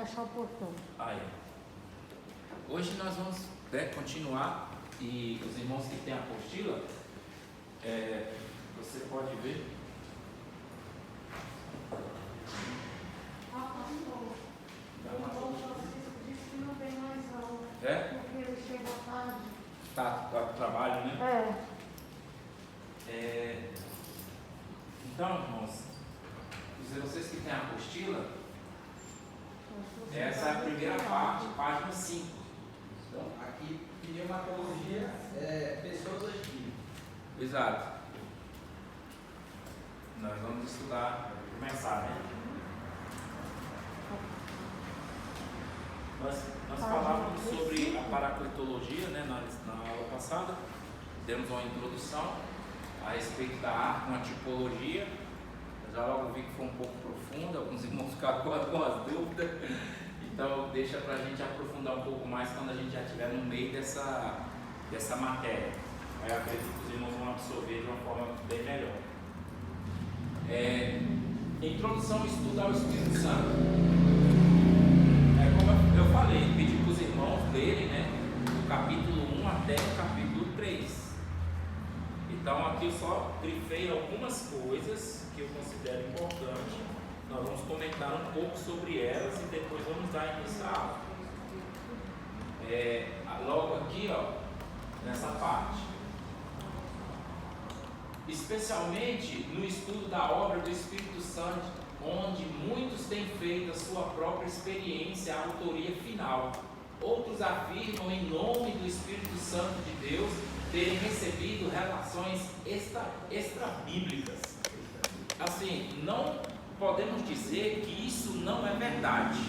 fechar o portão. Aí. Hoje nós vamos continuar, e os irmãos que têm a apostila, você pode ver. O Francisco disse que não tem mais aula. Porque ele chega tarde. Tá do trabalho, né? Então, irmãos, vocês que têm a apostila, essa é a primeira parte, página 5. Então, aqui, pneumatologia pessoas do espírito. Exato. Nós vamos estudar, começar, né? Nós falávamos sobre a paracletologia, né, na aula passada. Demos uma introdução a respeito da arte, uma tipologia. Eu já logo vi que foi um pouco profunda, alguns irmãos ficaram com algumas dúvidas. Então deixa para a gente aprofundar um pouco mais quando a gente já estiver no meio dessa matéria. Aí eu acredito que os irmãos vão absorver de uma forma bem melhor. Introdução ao estudo ao Espírito Santo. Como eu falei, pedi para os irmãos lerem, né, do capítulo 1 até o capítulo 3. Então aqui eu só grifei algumas coisas que eu considero importantes. Nós vamos comentar um pouco sobre elas e depois vamos dar início à aula. Logo aqui, ó, nessa parte. Especialmente no estudo da obra do Espírito Santo, onde muitos têm feito a sua própria experiência, a autoria final. Outros afirmam, em nome do Espírito Santo de Deus, terem recebido revelações extra-bíblicas. Assim, não podemos dizer que isso não é verdade.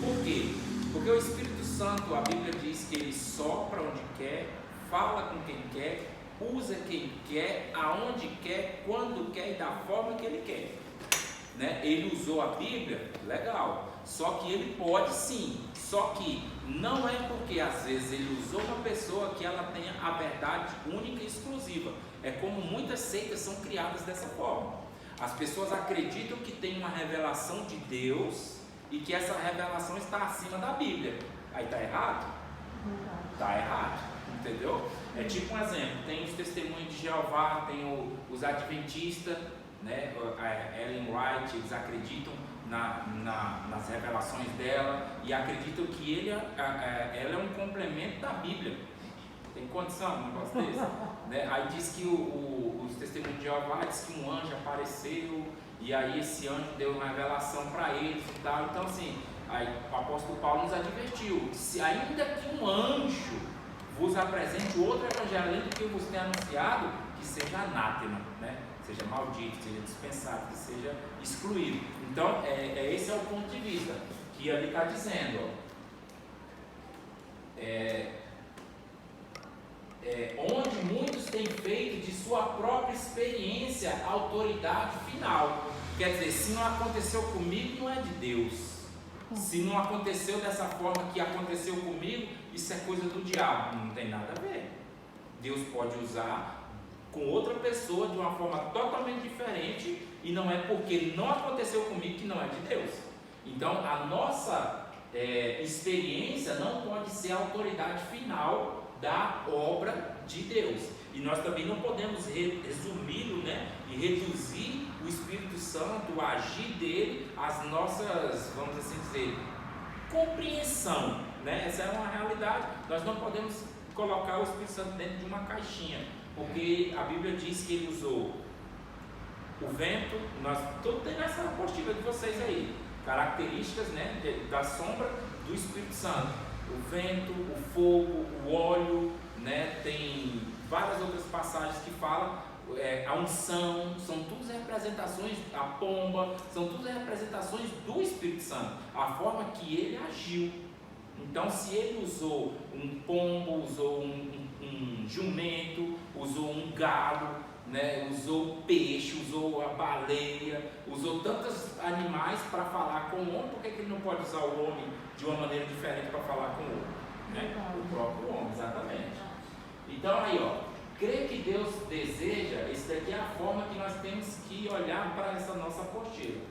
Por quê? Porque o Espírito Santo, a Bíblia diz que ele sopra onde quer, fala com quem quer, usa quem quer, aonde quer, quando quer e da forma que ele quer. Né? Ele usou a Bíblia, legal, só que ele pode sim, só que não é porque às vezes ele usou uma pessoa que ela tenha a verdade única e exclusiva. É como muitas seitas são criadas dessa forma. As pessoas acreditam que tem uma revelação de Deus e que essa revelação está acima da Bíblia. Aí está errado? Está errado, entendeu? É tipo um exemplo, tem os testemunhos de Jeová, tem os adventistas, né? A Ellen White, eles acreditam nas revelações dela e acreditam que ela é um complemento da Bíblia. Tem condição um negócio desse? Né? Aí diz que os testemunhos de Jeová diz que um anjo apareceu e aí esse anjo deu uma revelação para eles e tal. Então assim, aí o apóstolo Paulo nos advertiu: se ainda que um anjo vos apresente outro evangelho além do que eu vos tenho anunciado, que seja anátema, né? Seja maldito, seja dispensado, que seja excluído. Então, esse é o ponto de vista que ali está dizendo. Onde muitos têm feito de sua própria experiência a autoridade final. Quer dizer, se não aconteceu comigo, não é de Deus. Se não aconteceu dessa forma que aconteceu comigo, isso é coisa do diabo. Não tem nada a ver. Deus pode usar com outra pessoa de uma forma totalmente diferente, e não é porque não aconteceu comigo que não é de Deus. Então a nossa experiência não pode ser a autoridade final da obra de Deus, e nós também não podemos resumi-lo, né, e reduzir o Espírito Santo, o agir dele, às nossas, vamos assim dizer, compreensão, né? Essa é uma realidade. Nós não podemos colocar o Espírito Santo dentro de uma caixinha, porque a Bíblia diz que ele usou o vento. Tudo tem nessa apostila de vocês aí, características, né, da sombra do Espírito Santo: o vento, o fogo, o óleo, né, tem várias outras passagens que falam, a unção, são todas representações, a pomba, são todas representações do Espírito Santo, a forma que ele agiu. Então, se ele usou um pombo, usou um jumento, usou um galo, né, usou peixe, usou a baleia, usou tantos animais para falar com o homem, por que ele não pode usar o homem de uma maneira diferente para falar com o homem? Né? O próprio homem, exatamente. Então aí, ó, crer que Deus deseja, isso daqui é a forma que nós temos que olhar para essa nossa apostila.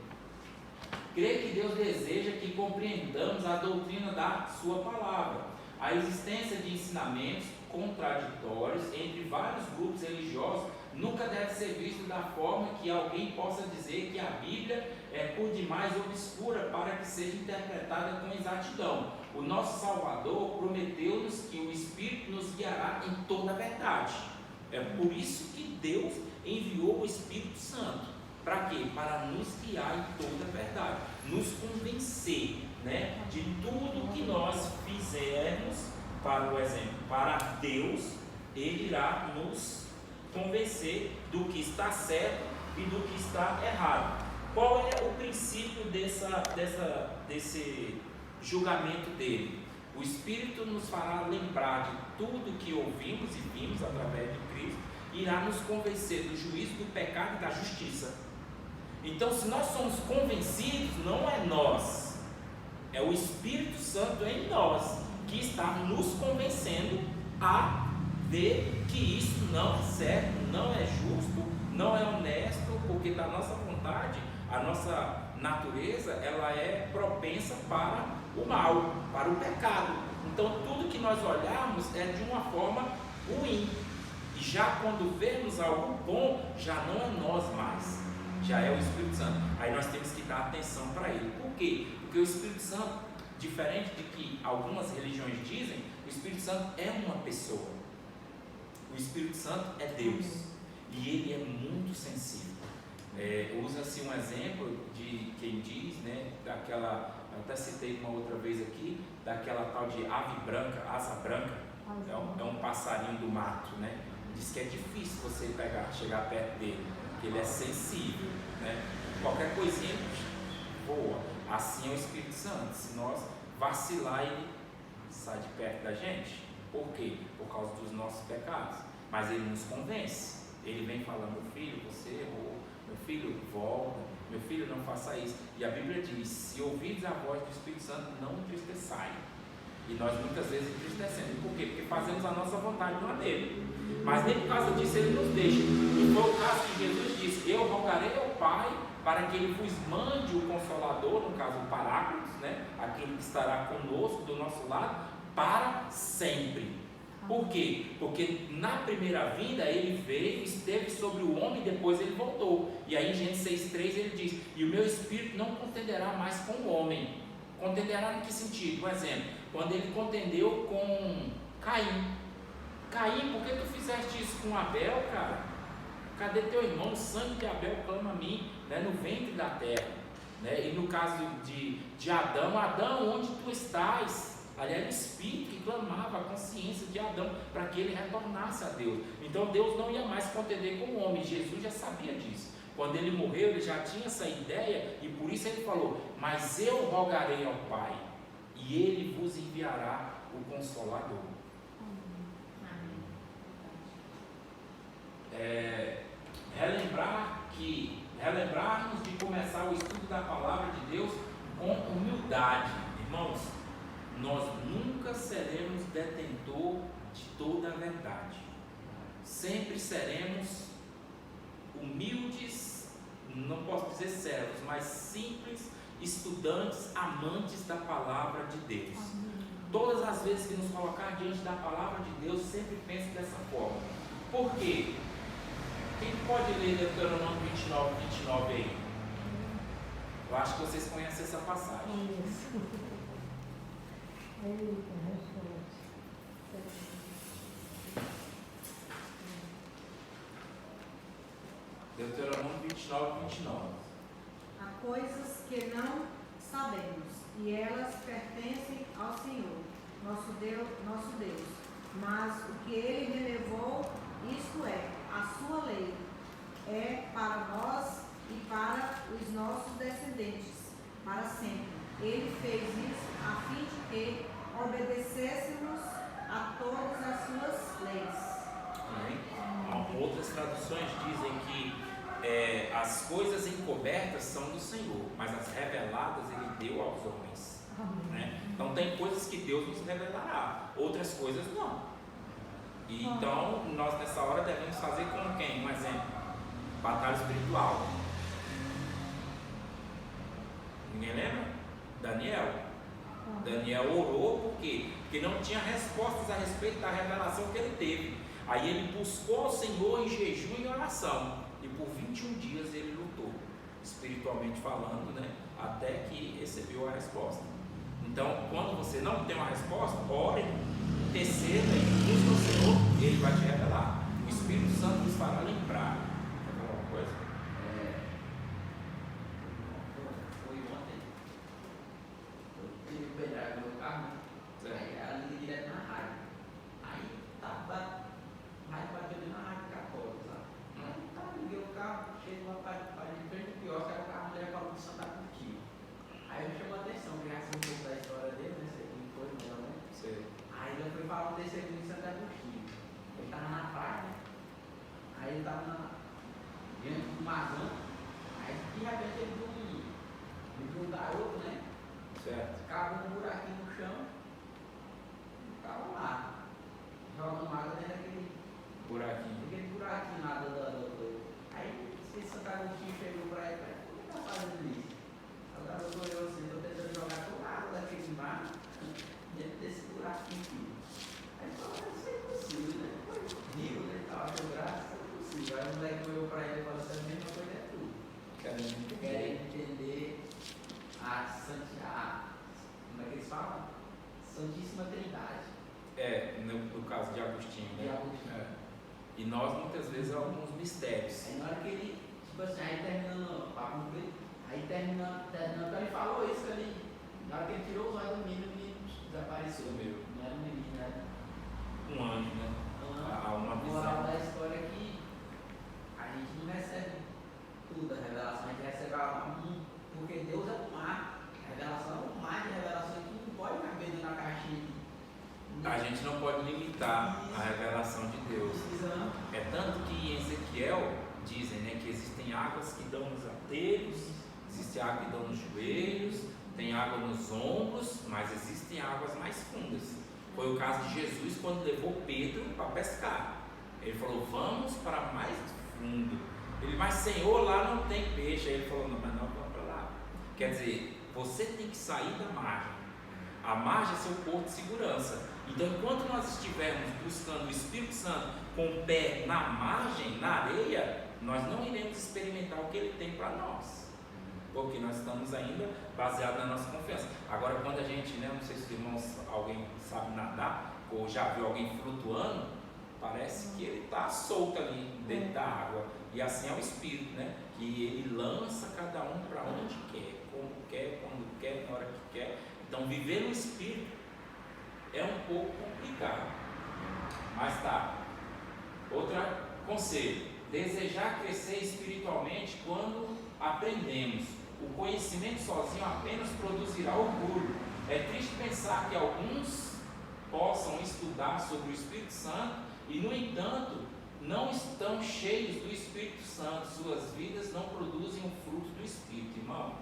Creio que Deus deseja que compreendamos a doutrina da sua palavra. A existência de ensinamentos contraditórios entre vários grupos religiosos nunca deve ser visto da forma que alguém possa dizer que a Bíblia é por demais obscura para que seja interpretada com exatidão. O nosso Salvador prometeu-nos que o Espírito nos guiará em toda a verdade. É por isso que Deus enviou o Espírito Santo. Para quê? Para nos guiar em toda a verdade, nos convencer, né, de tudo que nós fizermos para o exemplo, para Deus, Ele irá nos convencer do que está certo e do que está errado. Qual é o princípio desse julgamento dele? O Espírito nos fará lembrar de tudo que ouvimos e vimos através de Cristo e irá nos convencer do juízo, do pecado e da justiça. Então, se nós somos convencidos, não é nós, é o Espírito Santo em nós que está nos convencendo a ver que isso não é certo, não é justo, não é honesto, porque da nossa vontade, a nossa natureza, ela é propensa para o mal, para o pecado. Então, tudo que nós olharmos é de uma forma ruim. E já quando vemos algo bom, já não é nós mais, já é o Espírito Santo. Aí nós temos que dar atenção para ele. Por quê? Porque o Espírito Santo, diferente de que algumas religiões dizem, o Espírito Santo é uma pessoa. O Espírito Santo é Deus e ele é muito sensível. Usa-se um exemplo de quem diz, né, daquela, eu até citei uma outra vez aqui, daquela tal de ave branca, asa branca, é um passarinho do mato, né? Diz que é difícil você chegar perto dele, porque ele é sensível, né? Qualquer coisinha voa. Assim é o Espírito Santo. Se nós vacilar, ele sai de perto da gente. Por quê? Por causa dos nossos pecados. Mas ele nos convence. Ele vem falando: meu filho, você errou. Meu filho, volta. Meu filho, não faça isso. E a Bíblia diz: se ouvides a voz do Espírito Santo, não entristeçai. E nós muitas vezes entristecemos. Por quê? Porque fazemos a nossa vontade, não a dele. Mas nem por causa disso ele nos deixa. E foi o caso que Jesus disse: eu rogarei ao Pai para que ele vos mande o Consolador, no caso o Paráclitos, né? Aquele que estará conosco, do nosso lado, para sempre. Por quê? Porque na primeira vinda ele veio, esteve sobre o homem e depois ele voltou. E aí em Gênesis 6,3 ele diz: e o meu Espírito não contenderá mais com o homem. Contenderá em que sentido? Por exemplo, quando ele contendeu com Caim. Caim, por que tu fizeste isso com Abel, cara? Cadê teu irmão? O sangue de Abel clama a mim, né, no ventre da terra, né? E no caso de Adão: Adão, onde tu estás? Ali era o Espírito que clamava a consciência de Adão para que ele retornasse a Deus. Então Deus não ia mais contender com o homem. Jesus já sabia disso. Quando ele morreu, ele já tinha essa ideia e por isso ele falou: mas eu rogarei ao Pai e ele vos enviará o Consolador. Relembrarmos de começar o estudo da palavra de Deus com humildade. Irmãos, nós nunca seremos detentor de toda a verdade. Sempre seremos humildes, não posso dizer servos, mas simples estudantes, amantes da palavra de Deus. Todas as vezes que nos colocar diante da palavra de Deus, sempre pense dessa forma. Por quê? Quem pode ler Deuteronômio 29 aí? Eu acho que vocês conhecem essa passagem. Deuteronômio 29. Há coisas que não sabemos, e elas pertencem ao Senhor, nosso Deus. Mas o que Ele relevou, isto é, a sua lei, é para nós e para os nossos descendentes, para sempre. Ele fez isso a fim de que obedecêssemos a todas as suas leis. Outras traduções dizem que as coisas encobertas são do Senhor, mas as reveladas Ele deu aos homens. Né? Então tem coisas que Deus nos revelará, outras coisas não. E então nós nessa hora devemos fazer com quem? Um exemplo: batalha espiritual. Ninguém lembra? Daniel. Daniel orou por quê? Porque não tinha respostas a respeito da revelação que ele teve. Aí ele buscou ao Senhor em jejum e oração. E por 21 dias ele lutou, espiritualmente falando, né? Até que recebeu a resposta. Então, quando você não tem uma resposta, ore, interceda e busque o Senhor, Ele vai te revelar. O Espírito Santo nos fará lembrar. Quer falar alguma coisa? Foi ontem. Eu tive o pendrive no meu carro, aí ela liga direto na rádio. Aí rádio bateu ali na rádio católica, sabe? Aí liguei o carro, chegou uma parte de frente do quiosque, aí o carro mulher falou que Santa Curtido. Aí me chamou a atenção, que já sei um pouco da história dele, né? Sei quem foi, mais ou menos. Aí ele foi falando desse evento em Santa Curtido. Ele estava na praia, né? Aí ele estava diante do marzão. Aí de repente ele viu um garoto, né? Certo. Cavou um buraquinho no chão e ficava lá, jogando água dentro daquele buraquinho lá do. Aí esse Santa Agostinho chegou para ele e falou: como está fazendo isso? Aí o garoto olhou assim: estou tentando jogar toda a água daquele mar dentro desse buraquinho aqui. Aí ele falou: isso é impossível, né? Foi rio, né? Estava achando graça, isso é impossível. Aí o moleque olhou para ele e falou: essa mesma coisa é tudo. Querem entender como é que eles falam? Santíssima Trindade. No caso de Agostinho, né? De Agostinho. E nós muitas vezes alguns mistérios. Aí na hora que ele, tipo assim, aí terminando, para cumprir, aí terminando, ele falou isso ali. Na hora que ele tirou os olhos do menino, o menino desapareceu. Não era um menino, era um anjo, né? Uma A visão. moral da história é que a gente não recebe tudo da revelação, a gente recebe porque Deus é o mar. A revelação é um mar de revelação que não pode caber dentro da caixinha aqui. A gente não pode limitar a revelação de Deus. É tanto que em Ezequiel dizem, né, que existem águas que dão nos atelhos, existe água que dão nos joelhos, tem água nos ombros, mas existem águas mais fundas. Foi o caso de Jesus quando levou Pedro para pescar. Ele falou: vamos para mais fundo. Ele: mas Senhor, lá não tem peixe. Aí ele falou: não, mas não, vamos para lá. Quer dizer, você tem que sair da margem. A margem é seu porto de segurança. Então, enquanto nós estivermos buscando o Espírito Santo com o pé na margem, na areia, nós não iremos experimentar o que Ele tem para nós, porque nós estamos ainda baseados na nossa confiança. Agora, quando a gente, né, não sei se os irmãos, alguém sabe nadar, ou já viu alguém flutuando, parece que ele está solto ali dentro da água. E assim é o Espírito, né? Que Ele lança cada um para onde quer, como quer, quando quer, na hora que quer. Então, viver no Espírito é um pouco complicado. Mas tá. Outro conselho: desejar crescer espiritualmente quando aprendemos. O conhecimento sozinho apenas produzirá orgulho. É triste pensar que alguns possam estudar sobre o Espírito Santo e, no entanto, não estão cheios do Espírito Santo. Suas vidas não produzem o fruto do Espírito. Irmão,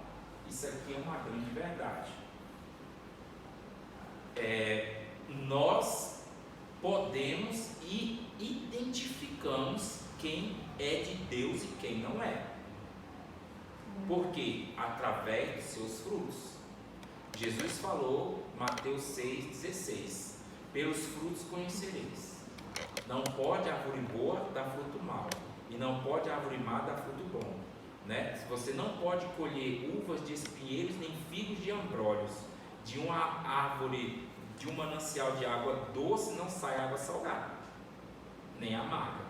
isso aqui é uma grande verdade. Nós podemos e identificamos quem é de Deus e quem não é. Por quê? Através dos seus frutos. Jesus falou, Mateus 6,16: pelos frutos conhecereis. Não pode árvore boa dar fruto mau, e não pode árvore má dar fruto bom, né? Você não pode colher uvas de espinheiros nem figos de abrolhos. De uma árvore, de um manancial de água doce não sai água salgada, nem amarga.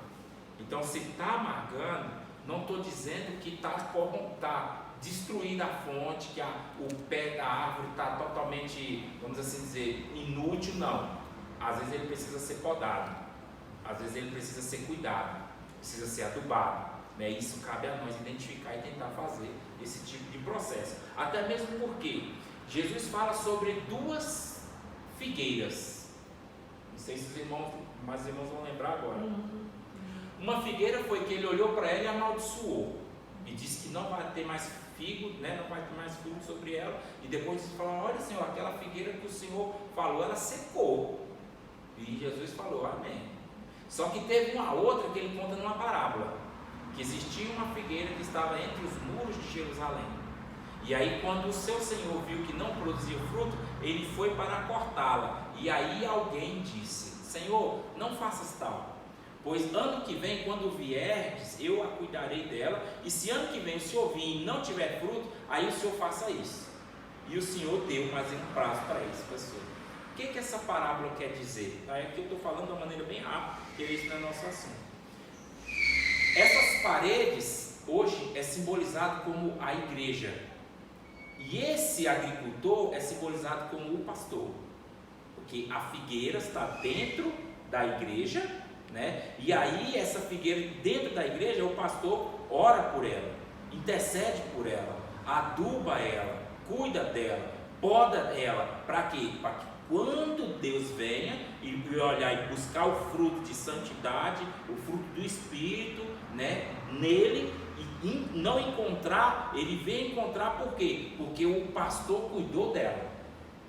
Então, se está amargando, não estou dizendo que está destruída a fonte, que o pé da árvore está totalmente, vamos assim dizer, inútil, não. Às vezes ele precisa ser podado, às vezes ele precisa ser cuidado, precisa ser adubado, né? Isso cabe a nós identificar e tentar fazer esse tipo de processo. Até mesmo porque Jesus fala sobre duas figueiras. Não sei se os irmãos vão lembrar agora. Uma figueira foi que ele olhou para ela e amaldiçoou, e disse que não vai ter mais figo, né? Não vai ter mais fruto sobre ela. E depois eles falaram: olha, Senhor, aquela figueira que o Senhor falou, ela secou. E Jesus falou: amém. Só que teve uma outra que ele conta numa parábola, que existia uma figueira que estava entre os muros de Jerusalém, E aí, quando o seu senhor viu que não produzia fruto, ele foi para cortá-la. E aí alguém disse: Senhor, não faças tal, pois ano que vem, quando vierdes, eu a cuidarei dela. E se ano que vem o senhor vir e não tiver fruto, aí o senhor faça isso. E o senhor deu mais um prazo para isso, pessoal. O que essa parábola quer dizer? Aqui eu estou falando de uma maneira bem rápida, porque esse não é nosso assunto. Essas paredes hoje é simbolizado como a igreja. E esse agricultor é simbolizado como o pastor, porque a figueira está dentro da igreja, né? E aí essa figueira dentro da igreja, o pastor ora por ela, intercede por ela, aduba ela, cuida dela, poda ela, para quê? Para que quando Deus venha e olhar e buscar o fruto de santidade, o fruto do Espírito, né, nele, e não encontrar, ele vem encontrar por quê? Porque o pastor cuidou dela.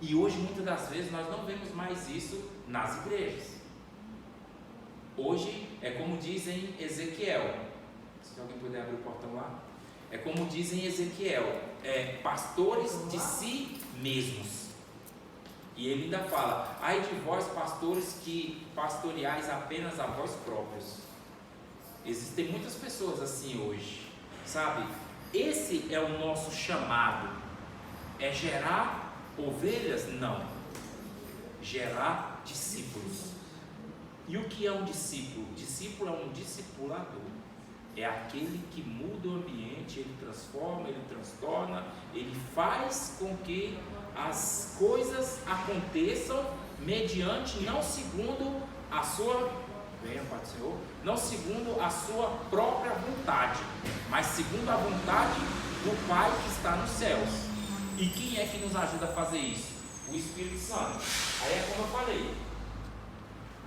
E hoje muitas das vezes nós não vemos mais isso nas igrejas. Hoje é como diz em Ezequiel, se alguém puder abrir o portão lá, é como diz em Ezequiel, pastores de si mesmos. E ele ainda fala: ai de vós, pastores, que pastoreais apenas a vós próprios. Existem muitas pessoas assim hoje, sabe? Esse é o nosso chamado. É gerar ovelhas? Não. Gerar discípulos. E o que é um discípulo? Discípulo é um discipulador. É aquele que muda o ambiente, ele transforma, ele transtorna, ele faz com que as coisas aconteçam mediante, não segundo a sua, venha Pai do Senhor, não segundo a sua própria vontade, mas segundo a vontade do Pai que está nos céus. E quem é que nos ajuda a fazer isso? O Espírito Santo. Aí é como eu falei,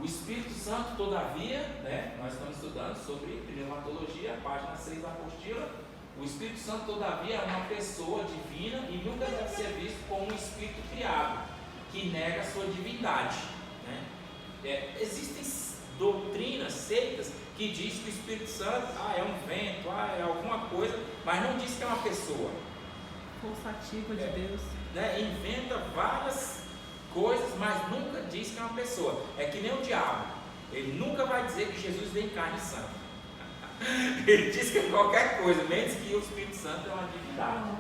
o Espírito Santo, todavia, né, nós estamos estudando sobre pneumatologia, página 6 da apostila. O Espírito Santo, todavia, é uma pessoa divina e nunca deve ser visto como um espírito criado, que nega a sua divindade, né? Existem doutrinas, seitas, que diz que o Espírito Santo é um vento, é alguma coisa, mas não diz que é uma pessoa. Força ativa de Deus. Né? Inventa várias coisas, mas nunca diz que é uma pessoa. É que nem o diabo, ele nunca vai dizer que Jesus vem em carne e sangue. Ele diz que é qualquer coisa, menos que o Espírito Santo é uma divindade,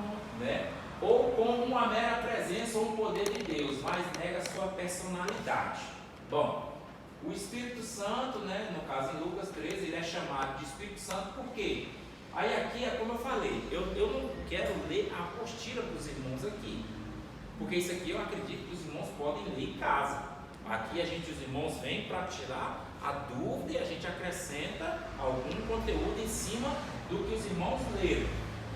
né? Ou como uma mera presença ou um poder de Deus, mas nega a sua personalidade. Bom, o Espírito Santo, né, no caso em Lucas 13, ele é chamado de Espírito Santo por quê? Aí aqui é como eu falei, eu não quero ler a apostila para os irmãos aqui, porque isso aqui eu acredito que os irmãos podem ler em casa. Aqui os irmãos vêm para tirar a dúvida e a gente acrescenta algum conteúdo em cima do que os irmãos leram.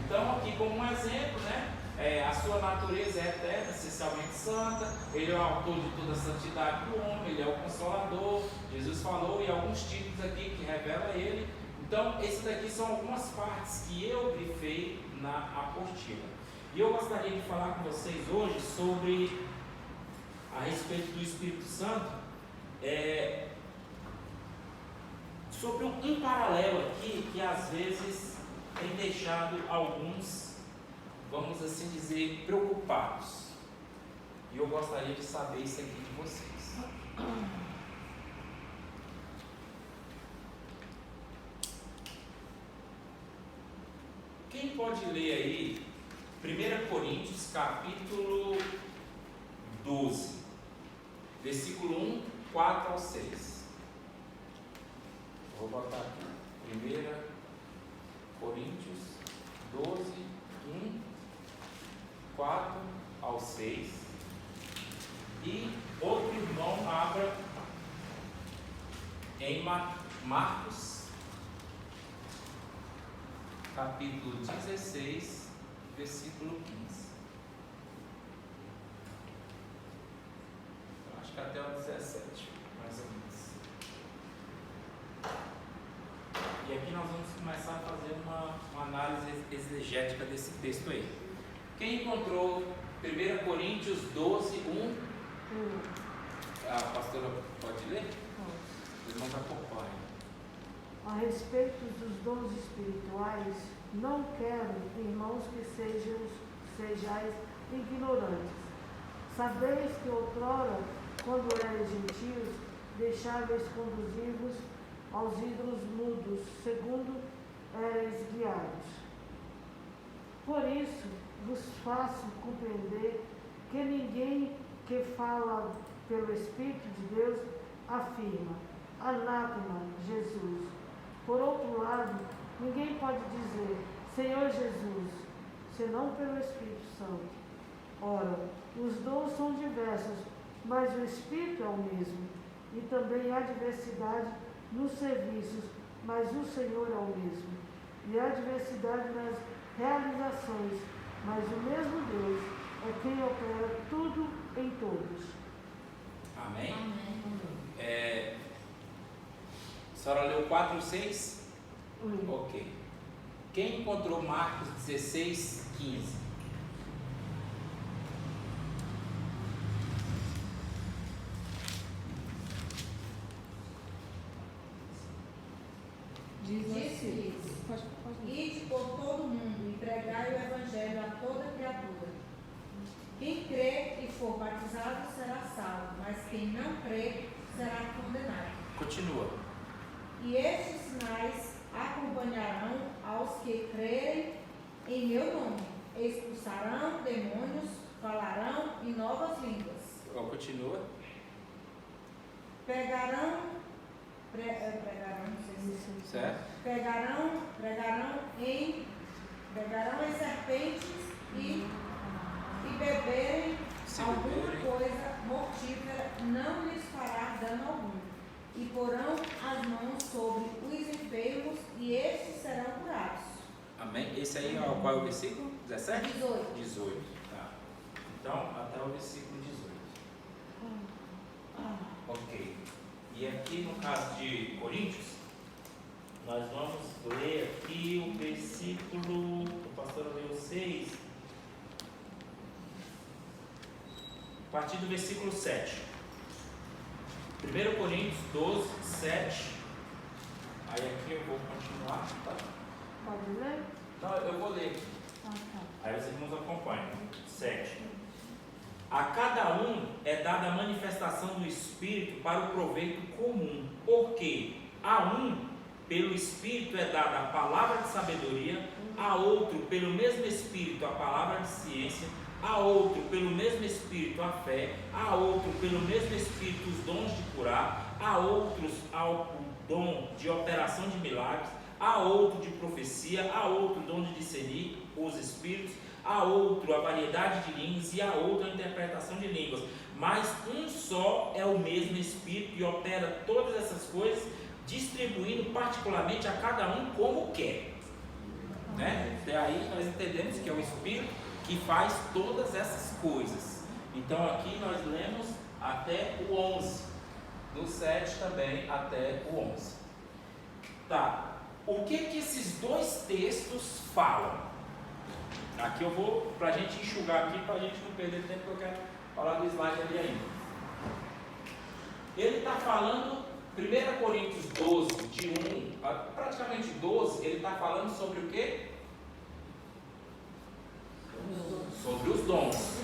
Então aqui como um exemplo, né, a sua natureza é eterna, essencialmente santa, ele é o autor de toda a santidade do homem, ele é o consolador, Jesus falou, e alguns títulos aqui que revela ele. Então esses daqui são algumas partes que eu grifei na apostila. E eu gostaria de falar com vocês hoje sobre, a respeito do Espírito Santo, sobre um paralelo aqui que às vezes tem deixado alguns, vamos assim dizer, preocupados. E eu gostaria de saber isso aqui de vocês. Quem pode ler aí 1 Coríntios capítulo 12, versículo 1, 4 ao 6. Vou botar aqui, 1 Coríntios 12, 1, 4 ao 6. E outro irmão abra em Marcos, capítulo 16, versículo 15. Eu acho que até o 17, mais ou menos. E aqui nós vamos começar a fazer uma análise exegética desse texto aí. Quem encontrou 1 Coríntios 12, 1? A pastora pode ler? Os irmãos acompanham. A respeito dos dons espirituais, não quero, irmãos, que sejam sejais ignorantes. Sabeis que outrora, quando erais gentios, deixáveis conduzir-vos aos ídolos mudos, segundo erais guiados. Por isso vos faço compreender que ninguém que fala pelo Espírito de Deus afirma: anátema, Jesus. Por outro lado, ninguém pode dizer: Senhor Jesus, senão pelo Espírito Santo. Ora, os dons são diversos, mas o Espírito é o mesmo. E também há diversidade nos serviços, mas o Senhor é o mesmo. E há diversidade nas realizações, mas o mesmo Deus é quem opera tudo em todos. Amém? A senhora leu 4 e 6? Ok. Quem encontrou Marcos 16, 15? Diz assim. Disse-lhes: Pode. ide por todo mundo e pregai o evangelho a toda criatura. Quem crê e for batizado será salvo, mas quem não crê será condenado. Continua. E estes sinais acompanharão aos que crerem em meu nome. Expulsarão demônios, falarão em novas línguas. Continua. Pregarão, Certo? pregarão em serpentes e beberem alguma coisa mortífera, não lhes fará dano algum. E porão as mãos sobre os enfermos e estes serão curados. Amém? Esse aí, ó, qual é o versículo? 17? 18. 18. Tá. Então, até o versículo 18. Ok. E aqui no caso de Coríntios, nós vamos ler aqui o versículo, o pastor leu 6, a partir do versículo 7. 1 Coríntios 12, 7. Aí aqui eu vou continuar, tá? Pode ler? Não, eu vou ler. Aí os irmãos acompanham. 7. A cada um é dada a manifestação do Espírito para o proveito comum, porque a um, pelo Espírito, é dada a palavra de sabedoria, a outro, pelo mesmo Espírito, a palavra de ciência, a outro, pelo mesmo Espírito, a fé, a outro, pelo mesmo Espírito, os dons de curar, a outros, o dom de operação de milagres, a outro de profecia, a outro dom de discernir os espíritos, a outro a variedade de línguas e a outro a interpretação de línguas. Mas um só é o mesmo Espírito e opera todas essas coisas, distribuindo particularmente a cada um como quer. Né? Daí nós entendemos que é o Espírito que faz todas essas coisas. Então aqui nós lemos até o 11, do 7 também até o 11. Tá, o que esses dois textos falam? Aqui eu vou, para a gente enxugar aqui, para a gente não perder tempo, que eu quero falar do slide ali ainda. Ele está falando, 1 Coríntios 12, de 1 a praticamente 12, ele está falando sobre o quê? Sobre os dons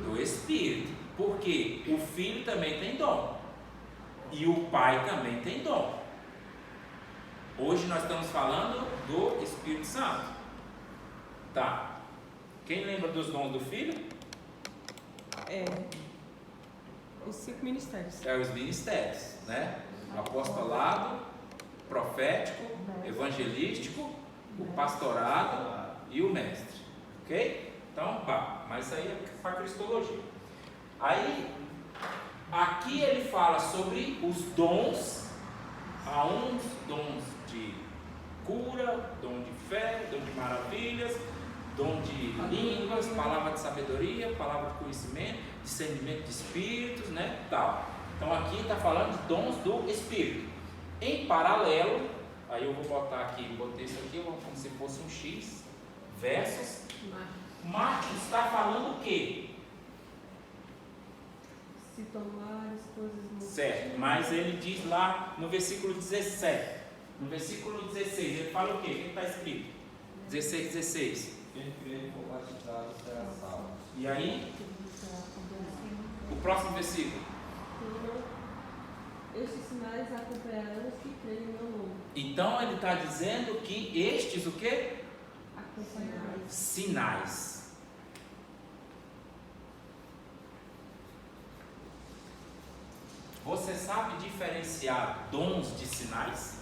do Espírito. Porque o Filho também tem dom. E o Pai também tem dom. Hoje nós estamos falando do Espírito Santo. Tá. Quem lembra dos dons do Filho? Os 5 ministérios. Os ministérios, né? O apostolado, profético, evangelístico, o pastorado e o mestre. Ok? Então, mas isso aí é para a cristologia. Aí, aqui ele fala sobre os dons. Há uns dons de cura, dom de fé, dom de maravilhas, dom de línguas, palavra de sabedoria, palavra de conhecimento, discernimento de espíritos, né? Tal. Então aqui está falando de dons do Espírito. Em paralelo, aí eu vou botar aqui, botei isso aqui como se fosse um X, versus Marcos está falando o quê? Se tomar as coisas mortíferas. Certo, mas ele diz lá no versículo 17, no versículo 16, ele fala o quê? O que está escrito? 16. Quem crer e for batizado será salvo. E aí, o próximo versículo. Estes sinais acompanharão os que creem em meu nome. Então ele está dizendo que estes o quê? Acompanharão. Sinais. Você sabe diferenciar dons de sinais?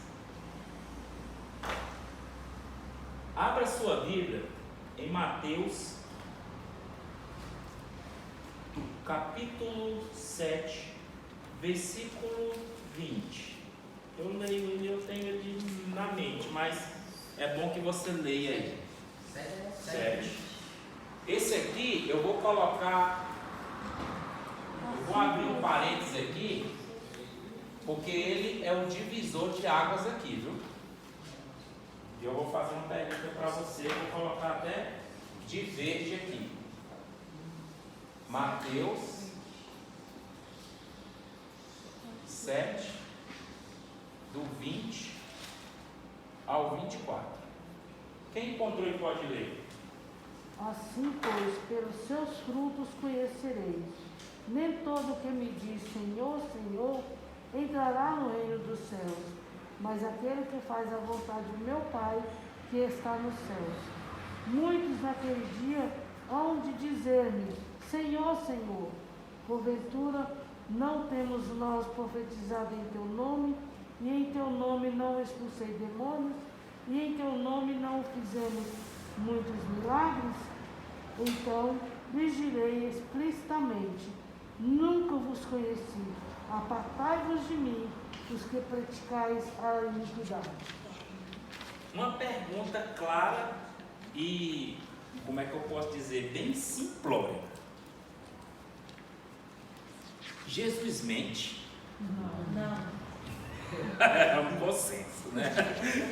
Abra sua Bíblia em Mateus, capítulo 7, versículo 20. Eu leio ele, eu tenho ele na mente, mas é bom que você leia aí. 7. Esse aqui eu vou colocar, eu vou abrir um parênteses aqui, porque ele é o divisor de águas aqui, viu? E eu vou fazer uma pergunta para você, vou colocar até de verde aqui. Mateus 7, do 20 ao 24. Quem encontrou e pode ler? Assim, pois, pelos seus frutos conhecereis. Nem todo que me diz Senhor, Senhor, entrará no reino dos céus, mas aquele que faz a vontade do meu Pai, que está nos céus. Muitos naquele dia hão de dizer-me, Senhor, Senhor, porventura não temos nós profetizado em teu nome, e em teu nome não expulsei demônios, e em teu nome não fizemos muitos milagres? Então lhes direi explicitamente, nunca vos conheci, apartai-vos de mim, os que praticais a iniquidade. Uma pergunta clara e, como é que eu posso dizer, bem simplória. Jesus mente? Não. É um consenso, né?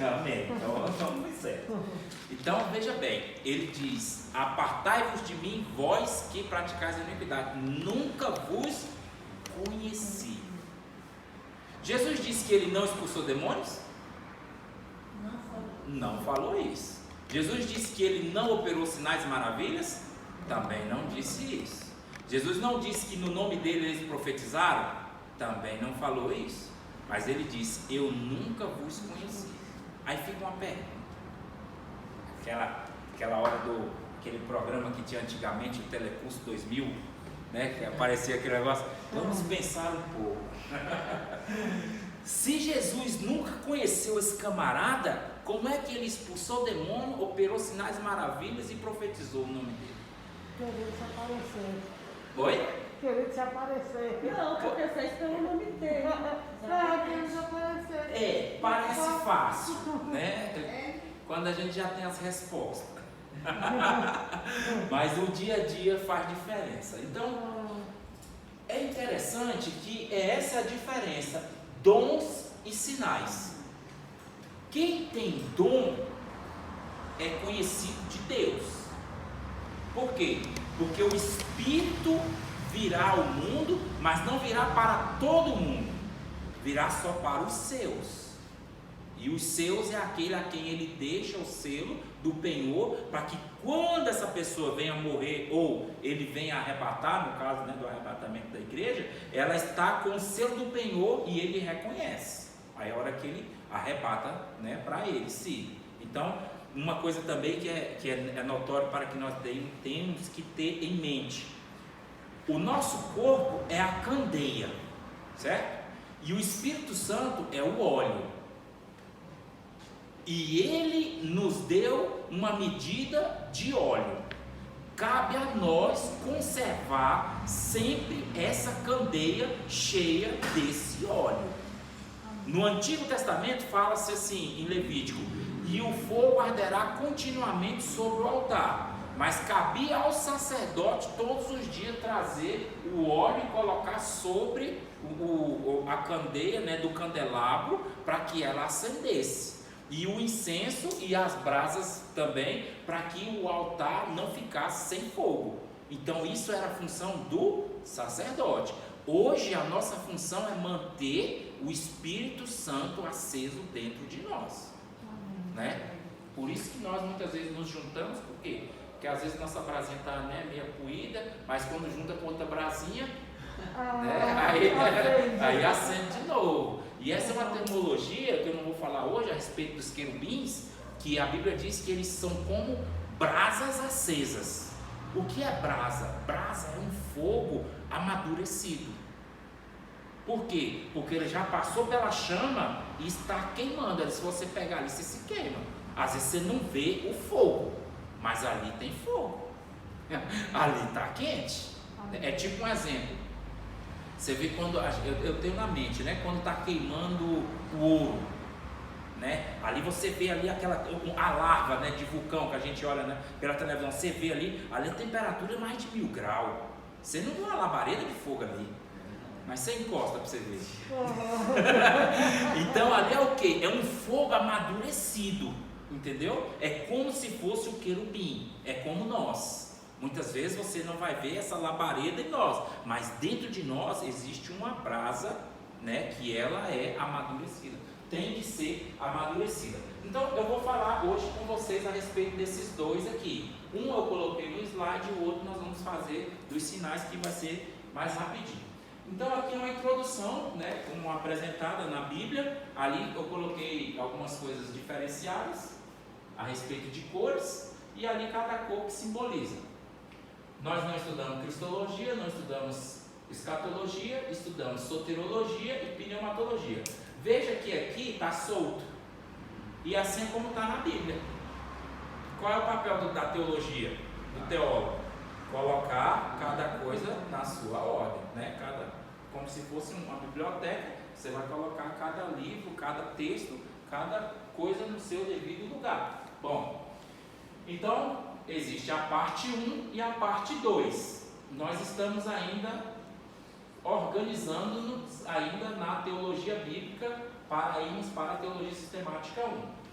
Amém. Então vamos certo. Então veja bem, ele diz: apartai-vos de mim, vós que praticais a iniquidade, nunca vos conheci. Jesus disse que ele não expulsou demônios? Não falou isso. Jesus disse que ele não operou sinais e maravilhas? Também não disse isso. Jesus não disse que no nome dele eles profetizaram? Também não falou isso. Mas ele disse, eu nunca vos conheci. Aí fica uma pergunta. Aquela hora aquele programa que tinha antigamente, o Telecurso 2000, né, que aparecia aquele negócio. Vamos pensar um pouco. Se Jesus nunca conheceu esse camarada, como é que ele expulsou o demônio, operou sinais e maravilhas e profetizou o nome dele? Querendo se aparecer. Oi? Querendo se aparecer. Não, porque fez pelo nome dele. Querendo se aparecer. É, parece fácil, né? Quando a gente já tem as respostas. Mas o dia a dia faz diferença. Então, é interessante que essa é a diferença, dons e sinais. Quem tem dom é conhecido de Deus. Por quê? Porque o Espírito virá ao mundo, mas não virá para todo mundo, virá só para os seus. E os seus é aquele a quem ele deixa o selo do penhor, para que quando essa pessoa venha morrer, ou ele venha arrebatar, no caso, né, do arrebatamento da igreja, ela está com o selo do penhor e ele reconhece. Aí é a hora que ele arrebata, né, para ele, sim. Então, uma coisa também que é notório para que nós temos que ter em mente: o nosso corpo é a candeia, certo? E o Espírito Santo é o óleo. E ele nos deu uma medida de óleo. Cabe a nós conservar sempre essa candeia cheia desse óleo. No Antigo Testamento fala-se assim, em Levítico: e o fogo arderá continuamente sobre o altar. Mas cabia ao sacerdote todos os dias trazer o óleo e colocar sobre a candeia, né, do candelabro, para que ela acendesse. E o incenso e as brasas também, para que o altar não ficasse sem fogo. Então isso era a função do sacerdote. Hoje a nossa função é manter o Espírito Santo aceso dentro de nós, né? Por isso que nós muitas vezes nos juntamos, por quê? Porque às vezes nossa brasinha está, né, meio puída, mas quando junta com outra brasinha, né, aí acende de novo. E essa é uma terminologia que eu não vou falar hoje a respeito dos querubins, que a Bíblia diz que eles são como brasas acesas. O que é brasa? Brasa é um fogo amadurecido. Por quê? Porque ele já passou pela chama e está queimando. Se você pegar ali, você se queima. Às vezes você não vê o fogo, mas ali tem fogo. Ali está quente. É tipo um exemplo. Você vê quando, eu tenho na mente, né? Quando está queimando o ouro, né? Ali você vê ali a larva, né, de vulcão que a gente olha, né, pela televisão. Você vê ali a temperatura é mais de 1000 graus. Você não vê uma labareda de fogo ali, mas você encosta para você ver. Então ali é o que? É um fogo amadurecido, entendeu? É como se fosse o querubim, é como nós. Muitas vezes você não vai ver essa labareda em nós, mas dentro de nós existe uma brasa, né, que ela é amadurecida, tem que ser amadurecida. Então eu vou falar hoje com vocês a respeito desses dois aqui. Um eu coloquei no slide, o outro nós vamos fazer dos sinais, que vai ser mais rapidinho. Então aqui é uma introdução, né, como apresentada na Bíblia. Ali eu coloquei algumas coisas diferenciadas a respeito de cores, e ali cada cor que simboliza. Nós não estudamos cristologia, não estudamos escatologia, estudamos soterologia e pneumatologia. Veja que aqui está solto, e assim como está na Bíblia. Qual é o papel da teologia, do teólogo? Colocar cada coisa na sua ordem, né? Como se fosse uma biblioteca, você vai colocar cada livro, cada texto, cada coisa no seu devido lugar. Bom, então existe a parte 1 e a parte 2. Nós estamos ainda organizando-nos ainda na teologia bíblica para irmos para a teologia sistemática 1.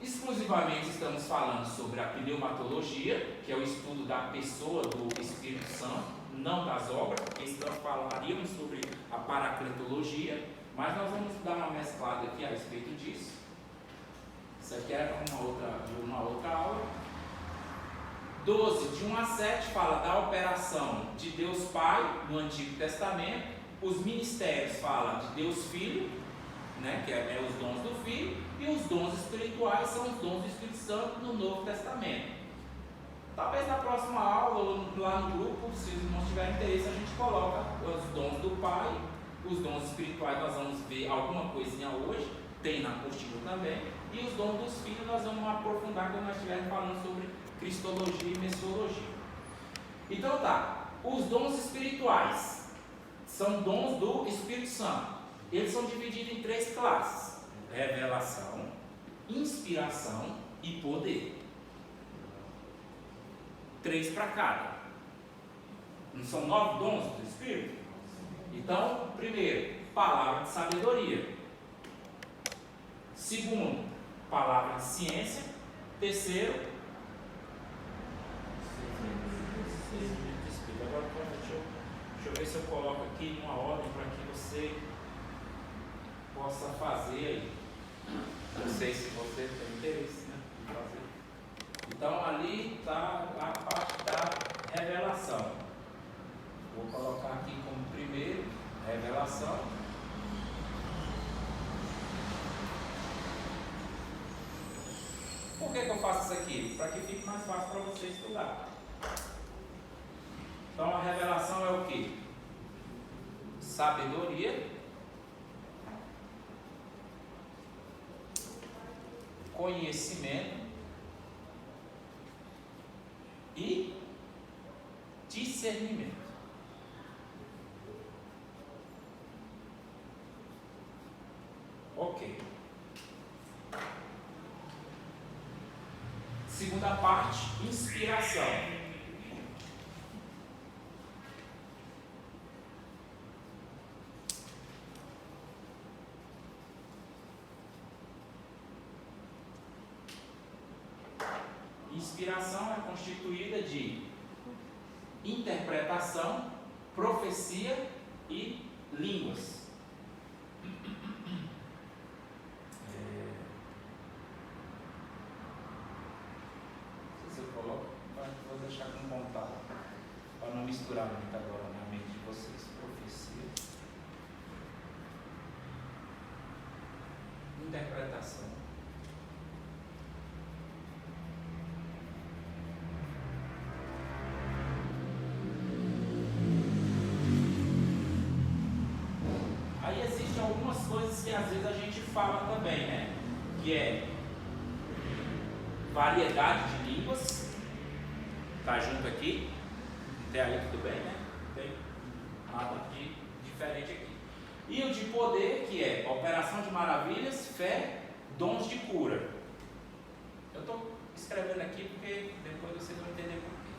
Exclusivamente estamos falando sobre a pneumatologia, que é o estudo da pessoa do Espírito Santo, não das obras, porque falaríamos sobre a paracletologia, mas nós vamos dar uma mesclada aqui a respeito disso. Isso aqui é uma outra aula. 12, de 1 a 7, fala da operação de Deus Pai no Antigo Testamento. Os ministérios falam de Deus Filho, né, que é os dons do Filho, e os dons espirituais são os dons do Espírito Santo no Novo Testamento. Talvez na próxima aula, lá no grupo, se os irmãos tiverem interesse, a gente coloca os dons do Pai, os dons espirituais. Nós vamos ver alguma coisinha hoje, tem na apostila também, e os dons dos filhos nós vamos aprofundar quando nós estivermos falando sobre cristologia e messiologia. Então tá, os dons espirituais são dons do Espírito Santo. Eles são divididos em 3 classes: revelação, inspiração e poder. 3 para cada. Não são 9 dons do Espírito? Então, primeiro, palavra de sabedoria. Segundo, palavra de ciência. Terceiro, agora deixa eu ver se eu coloco aqui numa ordem para que você possa fazer aí. Não sei se você tem interesse, né, em fazer. Então ali está a parte da revelação. Vou colocar aqui como primeiro, revelação. Por que eu faço isso aqui? Para que fique mais fácil para você estudar. Então a revelação é o que? Sabedoria, conhecimento e discernimento. Ok. Segunda parte, inspiração. Inspiração é constituída de interpretação, profecia e línguas. seguramente agora na mente de vocês. Profecia. Interpretação. Aí existem algumas coisas que às vezes a gente fala também, né? Que é variedade de línguas. Tá junto aqui? Até aí tudo bem, né? Não tem nada de diferente aqui. E o de poder, que é operação de maravilhas, fé, dons de cura. Eu estou escrevendo aqui porque depois vocês vão entender por quê.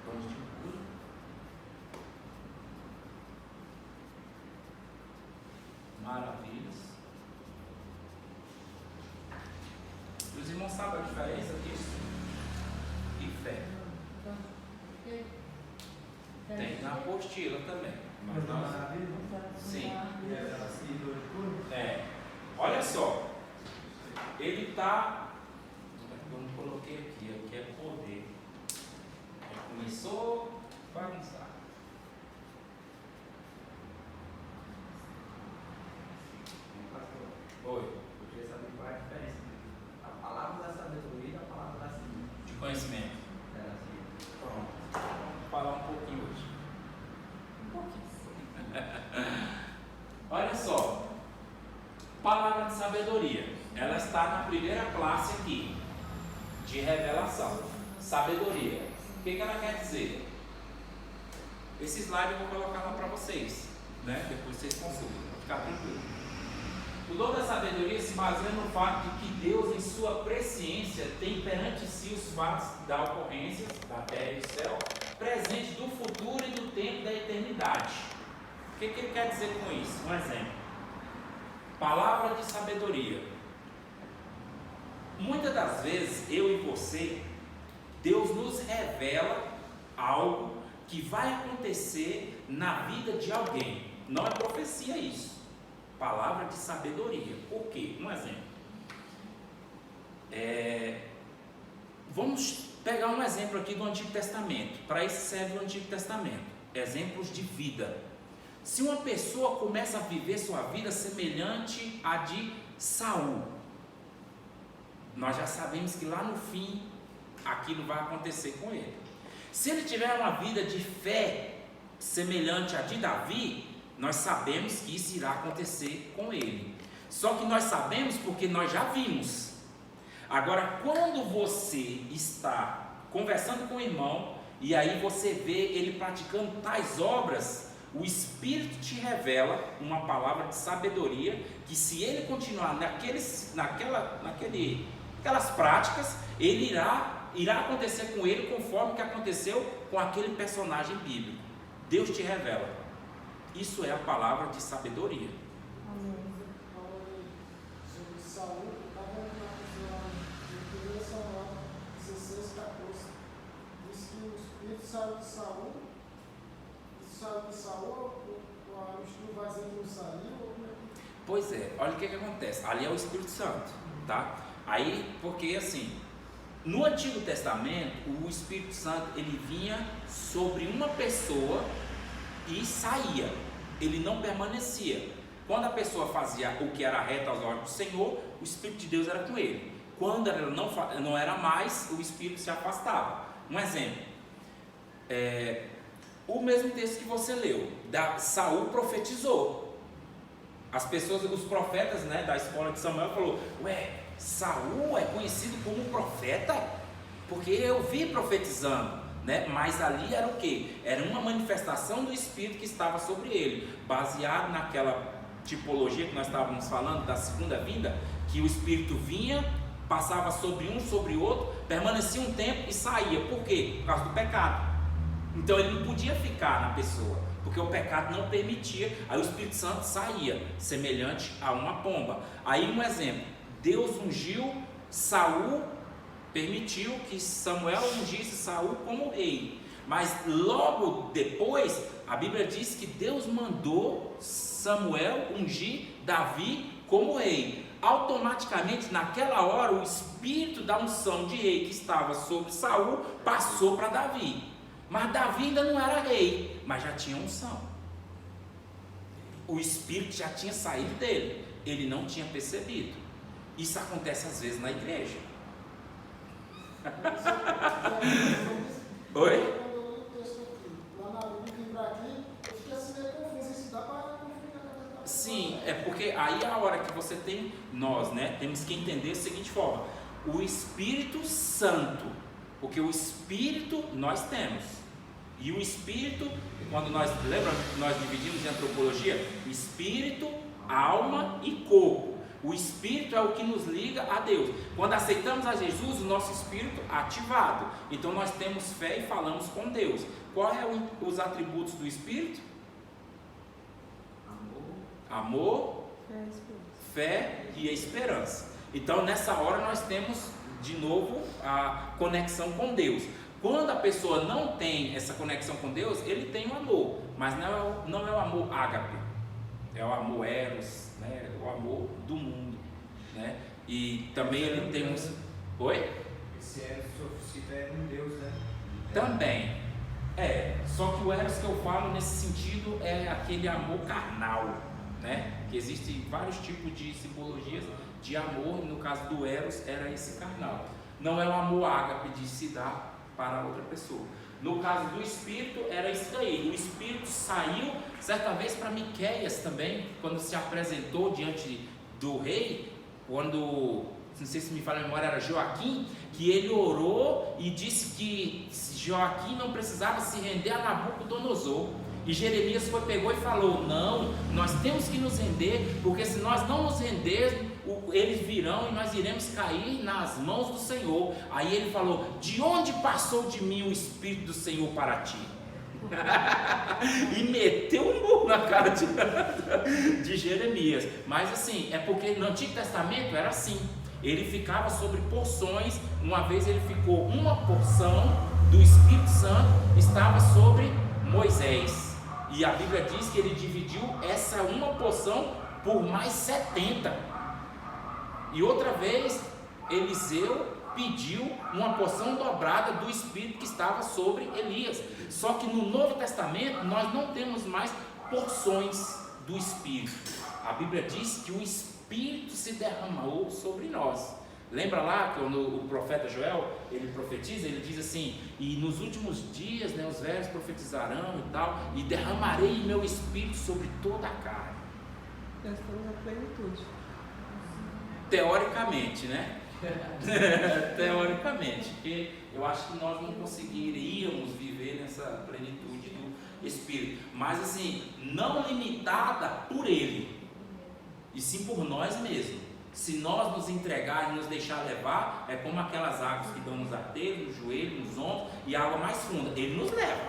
Dons de cura. Maravilhas. Os irmãos sabem a diferença disso? E fé. Tem na apostila também. Mas nós... Sim. É. Olha só. Ele está. Eu não coloquei aqui é poder. Ele começou a bagunçar. Oi. Eu queria saber qual é a diferença entre a palavra da sabedoria e a palavra da ciência. De conhecimento. Da ciência. Pronto. Vamos falar um pouquinho hoje. Um pouquinho. Olha só. Palavra de sabedoria. Ela está na primeira classe aqui. De revelação. Sabedoria. O que ela quer dizer? Esse slide eu vou colocar lá para vocês. Né? Depois vocês consultam. Para ficar tranquilo. O dom da sabedoria se baseia no fato de que Deus, em sua presciência, tem perante si os fatos da ocorrência, da terra e do céu, presente do futuro e do tempo da eternidade. O que ele quer dizer com isso? Um exemplo. Palavra de sabedoria. Muitas das vezes, eu e você, Deus nos revela algo que vai acontecer na vida de alguém. Não é profecia isso. Palavra de sabedoria. Por quê? Um exemplo. Vamos pegar um exemplo aqui do Antigo Testamento. Para isso serve o Antigo Testamento. Exemplos de vida. Se uma pessoa começa a viver sua vida semelhante à de Saul, nós já sabemos que lá no fim aquilo vai acontecer com ele. Se ele tiver uma vida de fé semelhante à de Davi, nós sabemos que isso irá acontecer com ele. Só que nós sabemos porque nós já vimos. Agora, quando você está conversando com o irmão e aí você vê ele praticando tais obras, o Espírito te revela uma palavra de sabedoria que, se ele continuar naquelas práticas, ele irá acontecer com ele conforme que aconteceu com aquele personagem bíblico. Deus te revela. Isso é a palavra de sabedoria. Amém. Sobre Saul, estava em 1 Samuel 16:14. Diz que o espírito saiu de Saul. Saiu de Saul, o espírito vazio não saiu. Pois é, olha o que acontece. Ali é o Espírito Santo, tá? Aí, porque assim, no Antigo Testamento, o Espírito Santo ele vinha sobre uma pessoa e saía, ele não permanecia. Quando a pessoa fazia o que era reto aos olhos do Senhor, o Espírito de Deus era com ele. Quando ela não era mais, o Espírito se afastava. Um exemplo, o mesmo texto que você leu, Saul profetizou. As pessoas, os profetas, né, da escola de Samuel falou: ué, Saul é conhecido como profeta? Porque eu vi profetizando. Né? Mas ali era o que? Era uma manifestação do Espírito que estava sobre ele, baseado naquela tipologia que nós estávamos falando da segunda vinda, que o Espírito vinha, passava sobre um, sobre o outro, permanecia um tempo e saía. Por quê? Por causa do pecado. Então ele não podia ficar na pessoa, porque o pecado não permitia. Aí o Espírito Santo saía, semelhante a uma pomba. Aí um exemplo, Deus ungiu Saul, permitiu que Samuel ungisse Saul como rei, mas logo depois a Bíblia diz que Deus mandou Samuel ungir Davi como rei. automaticamente naquela hora o espírito da unção de rei que estava sobre Saul passou para Davi. Mas Davi ainda não era rei, mas já tinha unção. O espírito já tinha saído dele, ele não tinha percebido. Isso acontece às vezes na igreja. Oi? Sim, é porque aí é a hora que você tem, nós, né, temos que entender da seguinte forma: o Espírito Santo, porque o Espírito nós temos, e o Espírito, quando nós, lembra que nós dividimos em antropologia, Espírito, alma e corpo. O Espírito é o que nos liga a Deus. Quando aceitamos a Jesus, o nosso Espírito é ativado, então nós temos fé e falamos com Deus. Qual é os atributos do Espírito? Amor, fé e esperança. Então nessa hora nós temos de novo a conexão com Deus. Quando a pessoa não tem essa conexão com Deus, ele tem o amor, mas não é o amor ágape, é o amor eros, né? O amor do mundo, né? E também ele tem uns... Oi? Esse eros sofisticado é um Deus, né? Também. Só que o eros que eu falo nesse sentido é aquele amor carnal, né? Que existem vários tipos de simbologias de amor, e no caso do eros era esse carnal. Não é o amor ágape de se dar para outra pessoa. No caso do Espírito era isso aí. O Espírito saiu certa vez para Miqueias também, quando se apresentou diante do rei, quando, não sei se me falha a memória, era Joaquim, que ele orou e disse que Joaquim não precisava se render a Nabucodonosor. E Jeremias pegou e falou: não, nós temos que nos render, porque se nós não nos rendermos, eles virão e nós iremos cair nas mãos do Senhor. Aí ele falou: de onde passou de mim o Espírito do Senhor para ti? E meteu um murro na cara de Jeremias. Mas assim, é porque no Antigo Testamento era assim, ele ficava sobre porções. Uma vez ele ficou, uma porção do Espírito Santo estava sobre Moisés, e a Bíblia diz que ele dividiu essa uma porção por mais 70. E outra vez Eliseu pediu uma porção dobrada do Espírito que estava sobre Elias. Só que no Novo Testamento nós não temos mais porções do Espírito. A Bíblia diz que o Espírito se derramou sobre nós. Lembra lá quando o profeta Joel, ele profetiza, ele diz assim: e nos últimos dias, né, os velhos profetizarão e tal, e derramarei meu Espírito sobre toda a carne. Nós estamos na plenitude. Teoricamente, né? Teoricamente, porque eu acho que nós não conseguiríamos viver nessa plenitude do Espírito, mas assim, não limitada por Ele, e sim por nós mesmos. Se nós nos entregar e nos deixar levar, é como aquelas águas que dão nos arteiros, no joelho, nos ombros, e a água mais funda, Ele nos leva.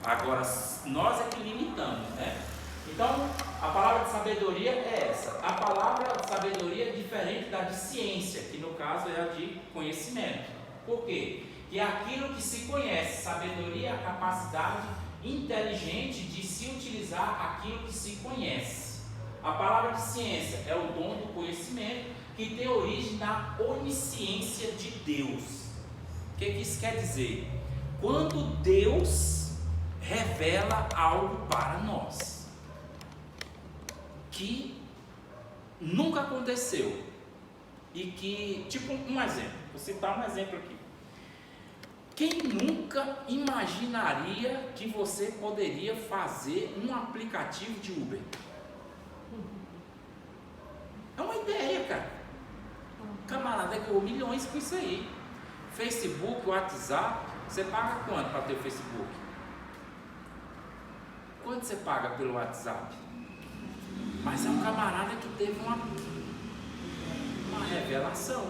Agora, nós é que limitamos, né? Então, a palavra de sabedoria é essa. A palavra de sabedoria é diferente da de ciência, que no caso é a de conhecimento. Por quê? Que é aquilo que se conhece. Sabedoria é a capacidade inteligente de se utilizar aquilo que se conhece. A palavra de ciência é o dom do conhecimento, que tem origem na onisciência de Deus. O que isso quer dizer? Quando Deus revela algo para nós que nunca aconteceu, e que, tipo um exemplo, vou citar um exemplo aqui. Quem nunca imaginaria que você poderia fazer um aplicativo de Uber? É uma ideia, cara. Camarada ganhou milhões com isso aí. Facebook, WhatsApp, você paga quanto para ter o Facebook? Quanto você paga pelo WhatsApp? Mas é um camarada que teve uma revelação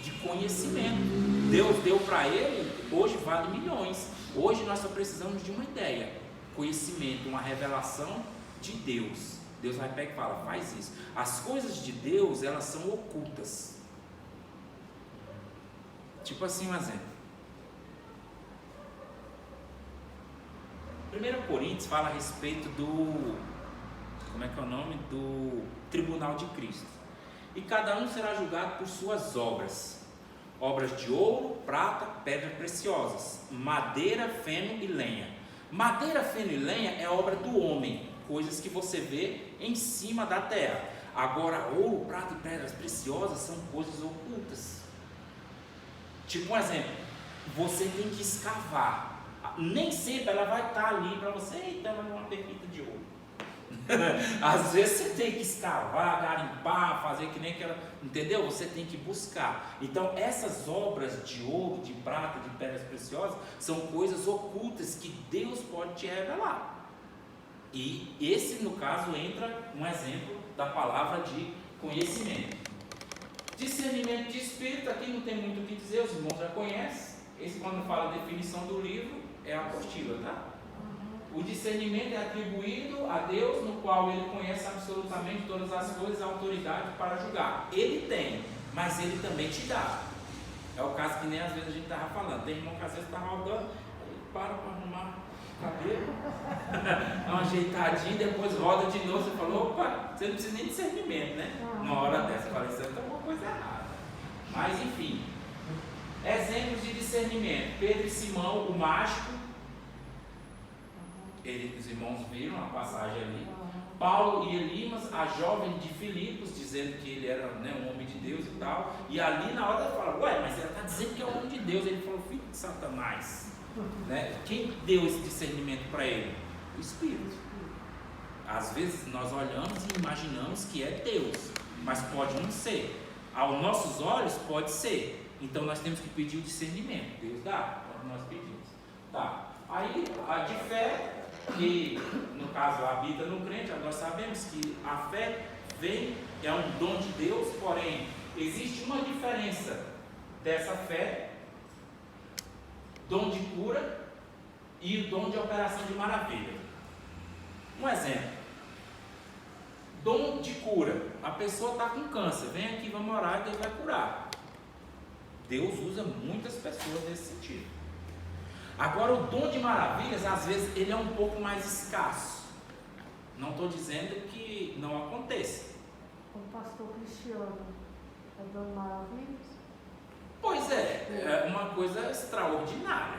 de conhecimento. Deus deu para ele, hoje vale milhões. Hoje nós só precisamos de uma ideia, conhecimento, uma revelação de Deus. Deus vai pegar e fala: faz isso. As coisas de Deus, elas são ocultas. Tipo assim, um exemplo. 1 Coríntios fala a respeito do... Como é que é o nome? Do Tribunal de Cristo. e cada um será julgado por suas obras. Obras de ouro, prata, pedras preciosas, madeira, feno e lenha. Madeira, feno e lenha é obra do homem, coisas que você vê em cima da terra. Agora, ouro, prata e pedras preciosas são coisas ocultas. Tipo um exemplo, você tem que escavar. Nem sempre ela vai estar ali para você, eita, ela é uma pepita de ouro. Às vezes você tem que escavar, garimpar, fazer que nem aquela, entendeu? Você tem que buscar. Então essas obras de ouro, de prata, de pedras preciosas são coisas ocultas que Deus pode te revelar. E esse, no caso, entra um exemplo da palavra de conhecimento. Discernimento de espírito, aqui não tem muito o que dizer, os irmãos já conhecem. Esse, quando fala a definição do livro, é a apostila, tá? O discernimento é atribuído a Deus, no qual Ele conhece absolutamente todas as coisas, a autoridade para julgar. Ele tem, mas Ele também te dá. É o caso que nem às vezes a gente estava falando. Tem irmão que às vezes está rodando, ele para arrumar o cabelo, dá uma ajeitadinha, depois roda de novo. Você falou, opa, você não precisa nem de discernimento, né? Uma hora dessa, eu falei, isso é uma coisa errada. Mas enfim, exemplos de discernimento. Pedro e Simão, o mágico. Os irmãos viram a passagem ali. Paulo e Elimas, a jovem de Filipos, dizendo que ele era, né, um homem de Deus e tal. E ali na hora ela fala, ué, mas ela está dizendo que é um homem de Deus. Ele falou, filho de Satanás, né? Quem deu esse discernimento para ele? O Espírito. Às vezes nós olhamos e imaginamos que é Deus, mas pode não ser. Aos nossos olhos pode ser. Então nós temos que pedir o discernimento. Deus dá quando nós pedimos. Tá. Aí a de fé, que no caso habita no crente, nós sabemos que a fé é um dom de Deus, porém existe uma diferença dessa fé, dom de cura e o dom de operação de maravilha. Um exemplo, dom de cura, a pessoa está com câncer, vem aqui, vamos orar e Deus vai curar. Deus usa muitas pessoas nesse sentido. Agora, o dom de maravilhas, às vezes, ele é um pouco mais escasso. Não estou dizendo que não aconteça. O pastor Cristiano é dom de maravilhas? Pois é uma coisa extraordinária.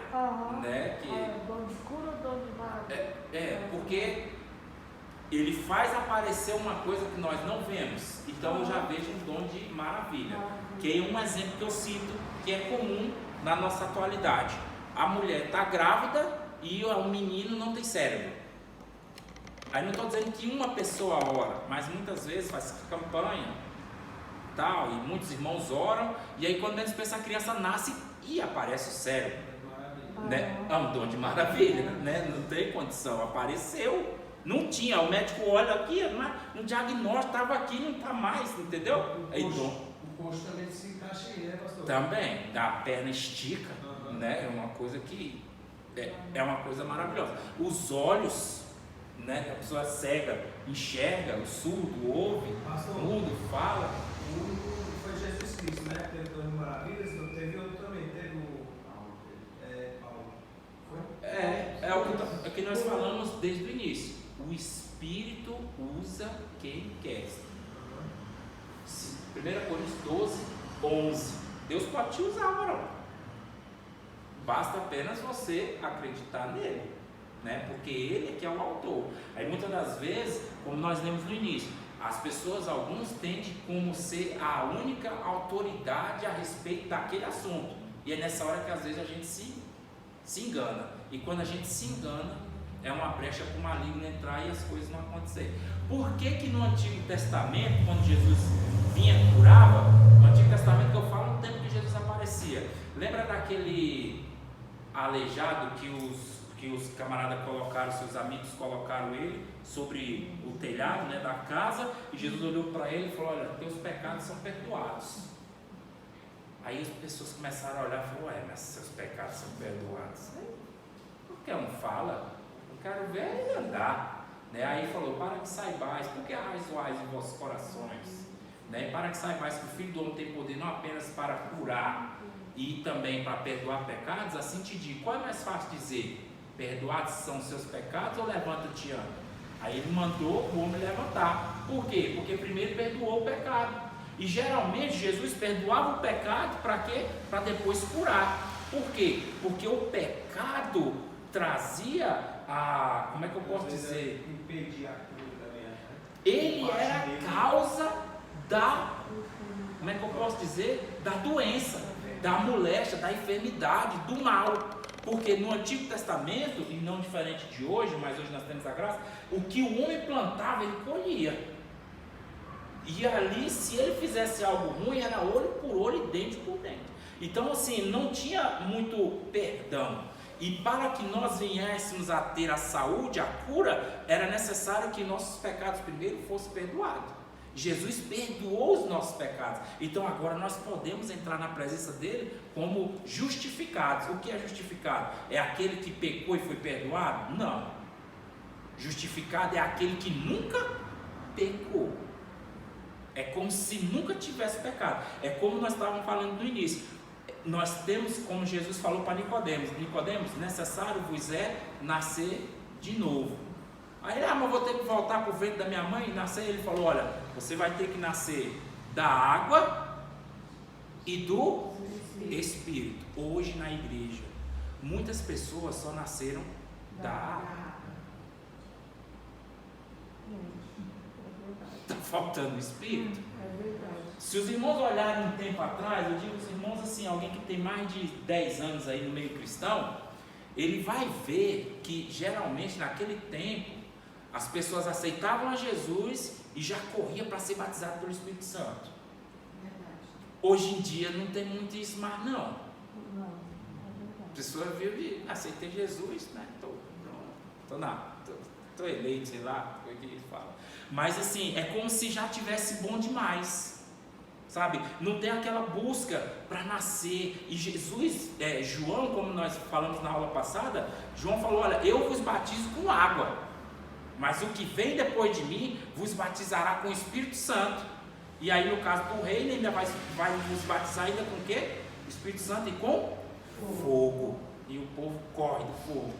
Né? Que dom de cura ou dom de maravilhas? Porque ele faz aparecer uma coisa que nós não vemos. Então, eu já vejo um dom de maravilha. Que é um exemplo que eu cito, que é comum na nossa atualidade. A mulher está grávida e o menino não tem cérebro. Aí não estou dizendo que uma pessoa ora, mas muitas vezes faz campanha tal, e muitos irmãos oram, e aí quando menos pensa a criança nasce e aparece o cérebro. Né? É um dom de maravilha, né? Não tem condição, apareceu. Não tinha, o médico olha aqui, no diagnóstico estava aqui, não está mais, entendeu? O coxo também se encaixa aí, né, pastor? Também, a perna estica. Né? É uma coisa que é uma coisa maravilhosa. Os olhos, né? A pessoa cega enxerga, o surdo ouve, o mudo fala. O único foi Jesus Cristo, né? Teve dom de maravilhas, teve outro também, teve o Paulo. Foi? É o que nós falamos desde o início. O Espírito usa quem quer. 1 Coríntios 12, 11. Deus pode te usar, varão. Basta apenas você acreditar nele, né? Porque ele é que é o autor. Aí muitas das vezes, como nós lemos no início, as pessoas, alguns tendem como ser a única autoridade a respeito daquele assunto. E é nessa hora que às vezes a gente se engana. E quando a gente se engana, é uma brecha para o maligno entrar e as coisas não acontecerem. Por que no Antigo Testamento, quando Jesus vinha e curava, no Antigo Testamento que eu falo, no tempo que Jesus aparecia, lembra daquele aleijado que os camaradas colocaram, seus amigos colocaram ele sobre o telhado, né, da casa, e Jesus olhou para ele e falou, olha, teus pecados são perdoados. Aí as pessoas começaram a olhar e falaram, mas seus pecados são perdoados. Qualquer um fala, eu quero ver ele andar, né? Aí falou, para que saibais, porque arrazoais em vossos corações, né? Para que saibais que o Filho do Homem tem poder não apenas para curar e também para perdoar pecados, assim te digo, qual é mais fácil dizer? Perdoados são os seus pecados ou levanta-te e anda? Aí ele mandou o homem levantar. Por quê? Porque primeiro perdoou o pecado. E geralmente Jesus perdoava o pecado para quê? Para depois curar. Por quê? Porque o pecado trazia a, como é que eu posso dizer? Impedir a cura também, né? Ele era a causa da, como é que eu posso dizer? Da doença, da moléstia, da enfermidade, do mal. Porque no Antigo Testamento, e não diferente de hoje, mas hoje nós temos a graça, o que o homem plantava, ele colhia. E ali, se ele fizesse algo ruim, era olho por olho e dente por dente. Então, assim, não tinha muito perdão. E para que nós viéssemos a ter a saúde, a cura, era necessário que nossos pecados primeiro fossem perdoados. Jesus perdoou os nossos pecados. Então agora nós podemos entrar na presença dele como justificados. O que é justificado? É aquele que pecou e foi perdoado? Não. Justificado é aquele que nunca pecou. É como se nunca tivesse pecado. É como nós estávamos falando no início. Nós temos, como Jesus falou para Nicodemos: Nicodemos, necessário vos é nascer de novo. Aí, mas vou ter que voltar para o ventre da minha mãe e nascer. Ele falou: olha, você vai ter que nascer da água e do Espírito. Hoje na igreja, muitas pessoas só nasceram da água. Está faltando o Espírito. É verdade. Se os irmãos olharem um tempo atrás, eu digo os irmãos assim, alguém que tem mais de 10 anos aí no meio cristão, ele vai ver que geralmente naquele tempo as pessoas aceitavam a Jesus e já corria para ser batizado pelo Espírito Santo. Verdade. Hoje em dia não tem muito isso mais não. Não, é verdade. A pessoa vive, aceitei Jesus, né? Tô eleito, sei lá, o que ele fala. Mas assim, é como se já tivesse bom demais, sabe? Não tem aquela busca para nascer. E Jesus, João, como nós falamos na aula passada, João falou: olha, eu vos batizo com água, mas o que vem depois de mim vos batizará com o Espírito Santo. E aí no caso do reino ainda vai vos batizar ainda com o quê? O Espírito Santo e com fogo. E o povo corre do fogo.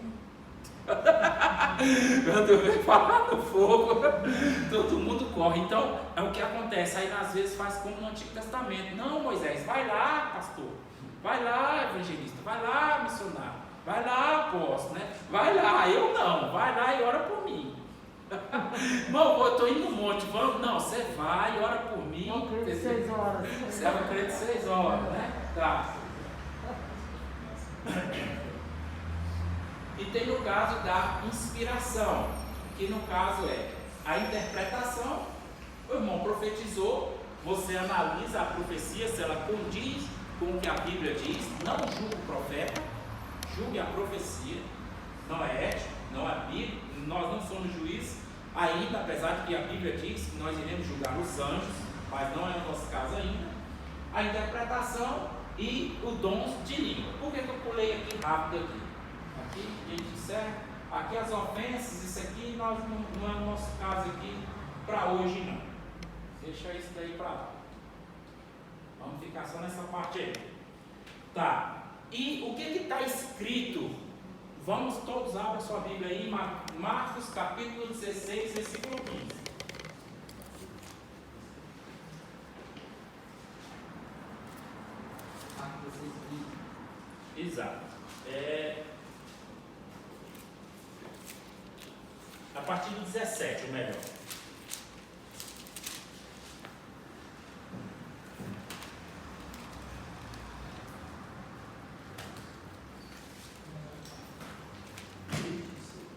Quando eu venho falar do fogo, todo mundo corre. Então é o que acontece. Aí às vezes faz como no Antigo Testamento: não, Moisés, vai lá, pastor, vai lá, evangelista, vai lá, missionário, vai lá, apóstolo, né? Vai lá. Eu não, vai lá e ora por mim. Irmão, eu estou indo no monte, vamos? Não, você vai e ora por mim. Não creio de 6 horas. Você vai crer de 6 horas, né? Tá. E tem no caso da inspiração, que no caso é a interpretação. O irmão profetizou, você analisa a profecia, se ela condiz com o que a Bíblia diz. Não julgue o profeta, julgue a profecia. Não é ético, não é bíblico, nós não somos juízes ainda, apesar de que a Bíblia diz que nós iremos julgar os anjos, mas não é o nosso caso ainda. A interpretação e o dom de língua. Por que eu pulei aqui rápido aqui? Aqui, gente disser, aqui as ofensas, isso aqui não é o nosso caso aqui para hoje não. Deixa isso daí para lá. Vamos ficar só nessa parte aí. Tá. E o que está escrito? Vamos todos, abra a sua Bíblia aí, Marcos capítulo 16, versículo 15. Exato. A partir do 17, ou melhor.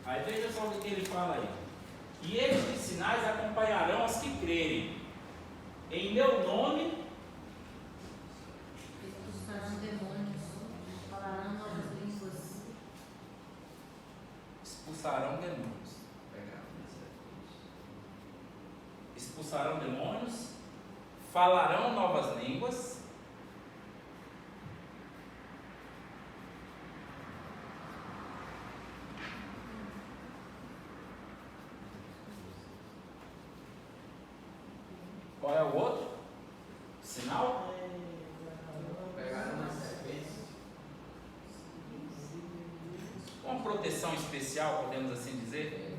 Aí veja só o que ele fala aí. E estes sinais acompanharão os que crerem. Em meu nome Expulsarão demônios, falarão novas línguas. expulsarão demônios. Expulsarão demônios, falarão novas línguas. Qual é o outro sinal? Pegaram na serpente. Uma proteção especial, podemos assim dizer.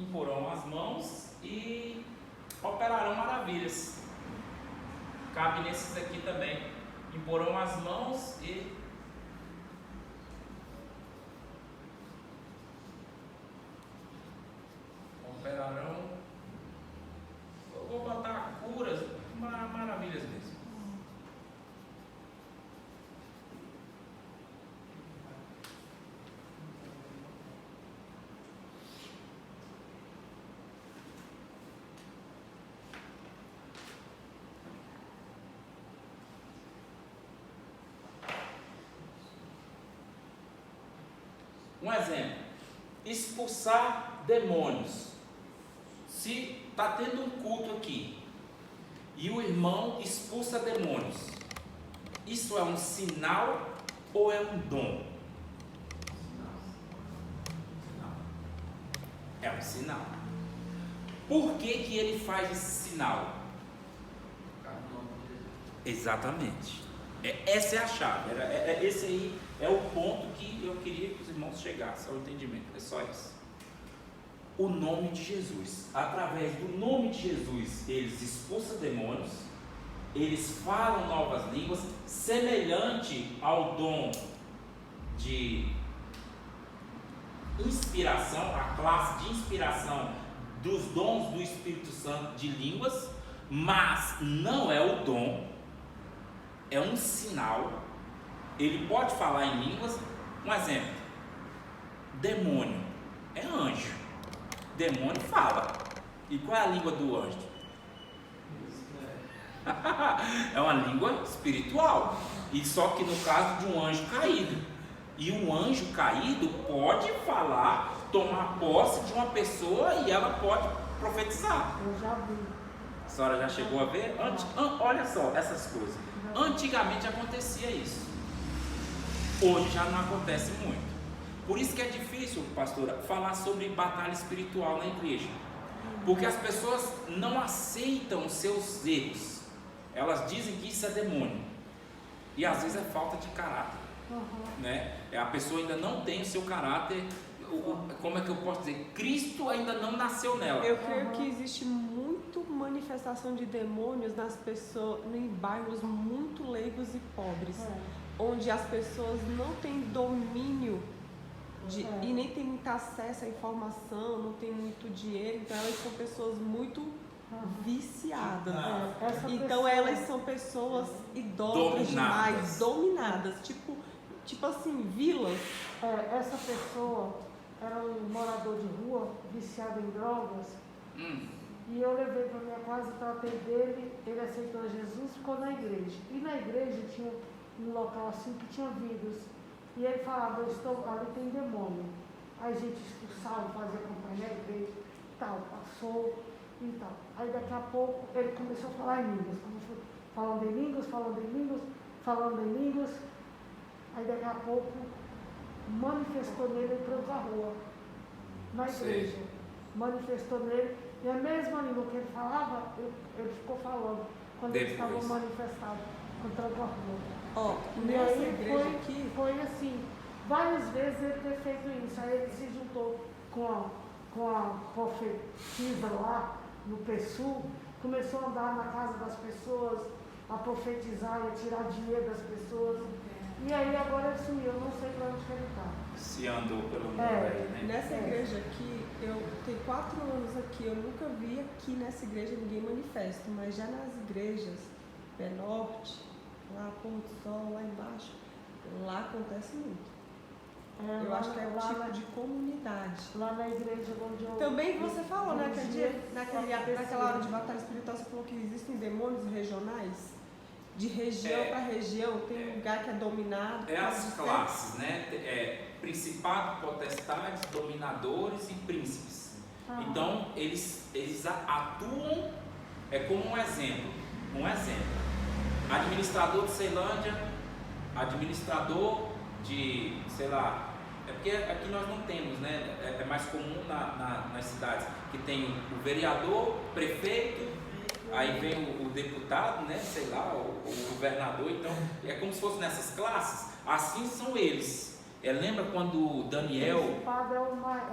imporão as mãos e operarão maravilhas. Cabe nesses aqui também. Imporão as mãos e operarão. Eu vou botar curas, maravilhas mesmo. Um exemplo: expulsar demônios. Se está tendo um culto aqui e o irmão expulsa demônios, isso é um sinal ou é um dom? É um sinal. Por que que ele faz esse sinal? Exatamente. Essa é a chave. Esse aí é o ponto que eu queria que os irmãos chegassem ao entendimento. É só isso. O nome de Jesus. Através do nome de Jesus, eles expulsam demônios, eles falam novas línguas, semelhante ao dom de inspiração, a classe de inspiração dos dons do Espírito Santo de línguas, mas não é o dom. É um sinal. Ele pode falar em línguas. Um exemplo: demônio é anjo. Demônio fala. E qual é a língua do anjo? É uma língua espiritual. E só que no caso de um anjo caído. E um anjo caído pode falar, tomar posse de uma pessoa e ela pode profetizar. Eu já vi. A senhora já chegou a ver? Olha só essas coisas. Antigamente acontecia isso. Hoje já não acontece muito. Por isso que é difícil, pastora, falar sobre batalha espiritual na igreja. Porque as pessoas não aceitam os seus erros. Elas dizem que isso é demônio. E às vezes é falta de caráter. Né? A pessoa ainda não tem o seu caráter. Como é que eu posso dizer? Cristo ainda não nasceu nela. Eu creio que existe muito manifestação de demônios nas pessoas, em bairros muito leigos e pobres, onde as pessoas não têm domínio e nem têm muito acesso à informação, não têm muito dinheiro, então elas são pessoas muito viciadas. Então elas são pessoas idólatras demais, dominadas, tipo assim, vilas. Essa pessoa era um morador de rua, viciado em drogas, e eu levei para minha casa, tratei dele, ele aceitou Jesus, ficou na igreja. E na igreja tinha um local assim que tinha vidros, e ele falava: ali tem demônio. Aí a gente expulsava, fazia campanha na igreja, tal, passou e tal. Aí daqui a pouco ele começou a falar em línguas, falando em línguas. Aí daqui a pouco manifestou nele, entrou pra rua, na igreja. Manifestou nele, e a mesma língua que ele falava, ele ficou falando quando ele estava manifestado, entrou pra rua. E aí foi assim, várias vezes ele ter feito isso. Aí ele se juntou com a profetisa lá no PSU, começou a andar na casa das pessoas, a profetizar e a tirar dinheiro das pessoas. E aí agora ele sumiu, eu não sei para onde ele está. Se andou pelo mundo aí, né? Nessa igreja aqui, eu tenho 4 anos aqui, eu nunca vi aqui nessa igreja ninguém manifesto, mas já nas igrejas, Pé Norte, lá Pôr do Sol, lá embaixo, lá acontece muito. Eu acho que é um tipo de comunidade. Lá na igreja onde eu... Também você falou, né, naquela hora de batalha espiritual, você falou que existem demônios regionais? De região para região, tem um lugar que é dominado. As classes, né? Principado, potestades, dominadores e príncipes. Então, eles atuam como um exemplo. Administrador de Ceilândia, administrador de, sei lá, é porque aqui nós não temos, né? É mais comum nas cidades, que tem o vereador, prefeito, aí vem o deputado, né? Sei lá, o governador. Então, é como se fosse nessas classes. Assim são eles. Lembra quando Daniel... Principado é o mais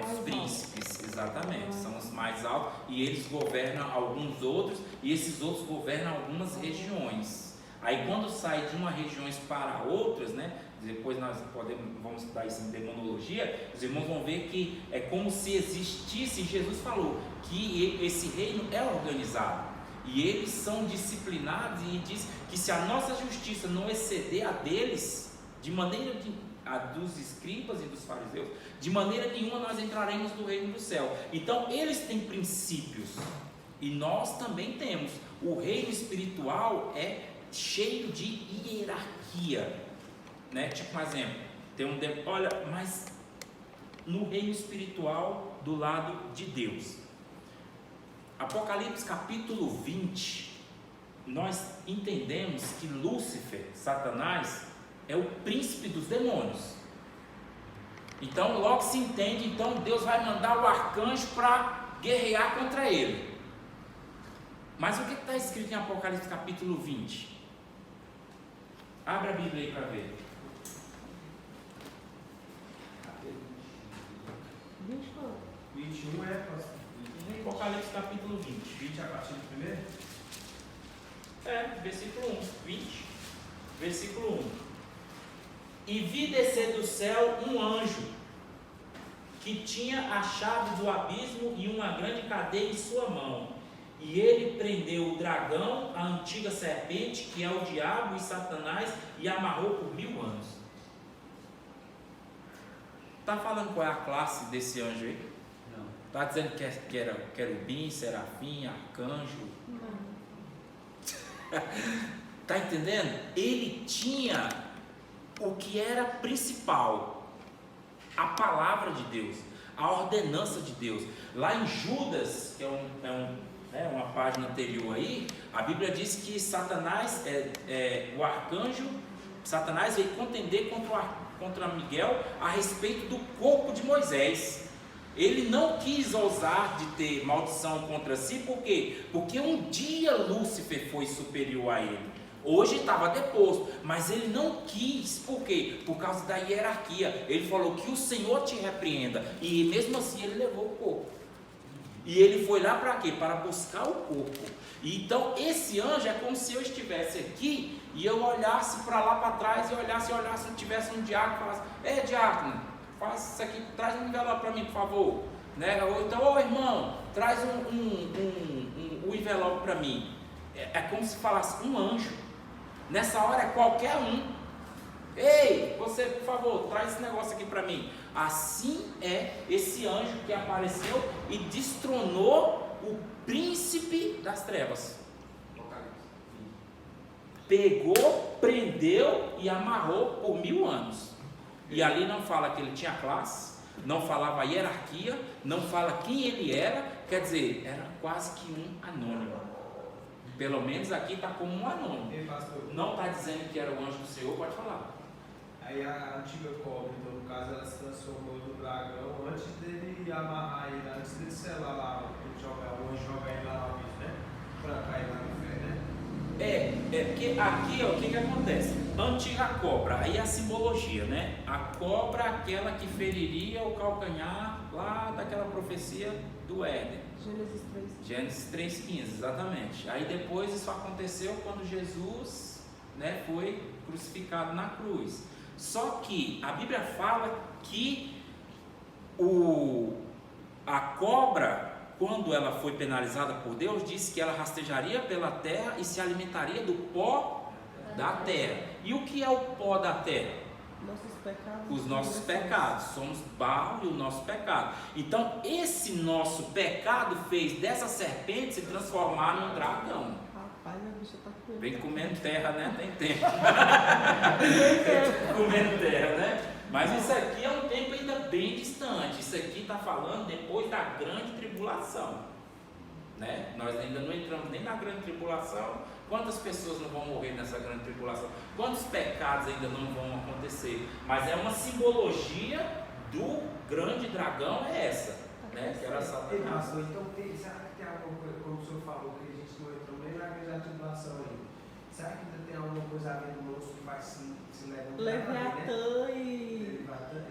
os alto. príncipes, exatamente, são os mais altos, e eles governam alguns outros, e esses outros governam algumas regiões. Aí quando sai de uma região para outras, né, depois nós vamos estudar isso em demonologia, os irmãos vão ver que é como se existisse, Jesus falou que esse reino é organizado, e eles são disciplinados, e diz que se a nossa justiça não exceder a deles, de maneira a dos escribas e dos fariseus, de maneira nenhuma nós entraremos no reino do céu. Então eles têm princípios, e nós também temos. O reino espiritual é cheio de hierarquia, né? Tipo um exemplo, olha, mas no reino espiritual do lado de Deus, Apocalipse capítulo 20, nós entendemos que Lúcifer, Satanás, é o príncipe dos demônios. Então logo se entende, então Deus vai mandar o arcanjo para guerrear contra ele. Mas o que está escrito em Apocalipse capítulo 20? Abra a Bíblia aí para ver. 21 pastor. Apocalipse capítulo 20. 20 a partir do primeiro? Versículo 1. 20, versículo 1. E vi descer do céu um anjo, que tinha a chave do abismo e uma grande cadeia em sua mão. E ele prendeu o dragão, a antiga serpente, que é o diabo e Satanás, e amarrou por 1000 anos. Está falando qual é a classe desse anjo aí? Não. Está dizendo que era querubim, serafim, arcanjo? Está entendendo? Ele tinha o que era principal, a palavra de Deus, a ordenança de Deus. Lá em Judas, que é uma página anterior aí, a Bíblia diz que Satanás, o arcanjo, Satanás veio contender contra Miguel a respeito do corpo de Moisés. Ele não quis ousar de ter maldição contra si, por quê? Porque um dia Lúcifer foi superior a ele. Hoje estava deposto, mas ele não quis, por quê? Por causa da hierarquia. Ele falou que o Senhor te repreenda, e mesmo assim ele levou o corpo. E ele foi lá para quê? Para buscar o corpo. E então esse anjo é como se eu estivesse aqui e eu olhasse para lá para trás e olhasse, tivesse um diácono e falasse: diácono, faz isso aqui, traz um envelope para mim, por favor. Né? Ou então, irmão, traz um envelope para mim. É como se falasse um anjo. Nessa hora é qualquer um. Ei, você, por favor, traz esse negócio aqui para mim. Assim é esse anjo que apareceu e destronou o príncipe das trevas. Pegou, prendeu e amarrou por 1000 anos. E ali não fala que ele tinha classe, não falava a hierarquia, não fala quem ele era. Quer dizer, era quase que um anônimo. Pelo menos aqui está como um anônimo. Não está dizendo que era o anjo do Senhor, pode falar. Aí a antiga cobra, então, no caso, ela se transformou no dragão antes dele amarrar ele, antes dele selar lá, o anjo jogar ele lá no abismo, né? Para cair lá no inferno, né? Porque aqui, ó, o que acontece? Antiga cobra, aí é a simbologia, né? A cobra, aquela que feriria o calcanhar lá daquela profecia do Éden. Gênesis 3,15, exatamente. Aí depois isso aconteceu quando Jesus, né, foi crucificado na cruz. Só que a Bíblia fala que a cobra, quando ela foi penalizada por Deus, disse que ela rastejaria pela terra e se alimentaria do pó da terra. E o que é o pó da terra? Nossos pecados. Os nossos pecados. Somos barro e o nosso pecado. Então esse nosso pecado fez dessa serpente se transformar num dragão. Rapaz, a bicha tá comendo. Vem comendo terra, né? Tem tempo. Comendo terra, né? Mas isso aqui é um tempo ainda bem distante. Isso aqui está falando depois da grande tribulação, né? Nós ainda não entramos nem na grande tribulação. Quantas pessoas não vão morrer nessa grande tribulação? Quantos pecados ainda não vão acontecer? Mas é uma simbologia do grande dragão, é essa, né? Que era Satanás. Então, será que tem alguma coisa, como o senhor falou, que a gente não entrou nem na grande tribulação ainda? Será que ainda tem alguma coisa a ver no monstro que vai se levantando? Leviatã e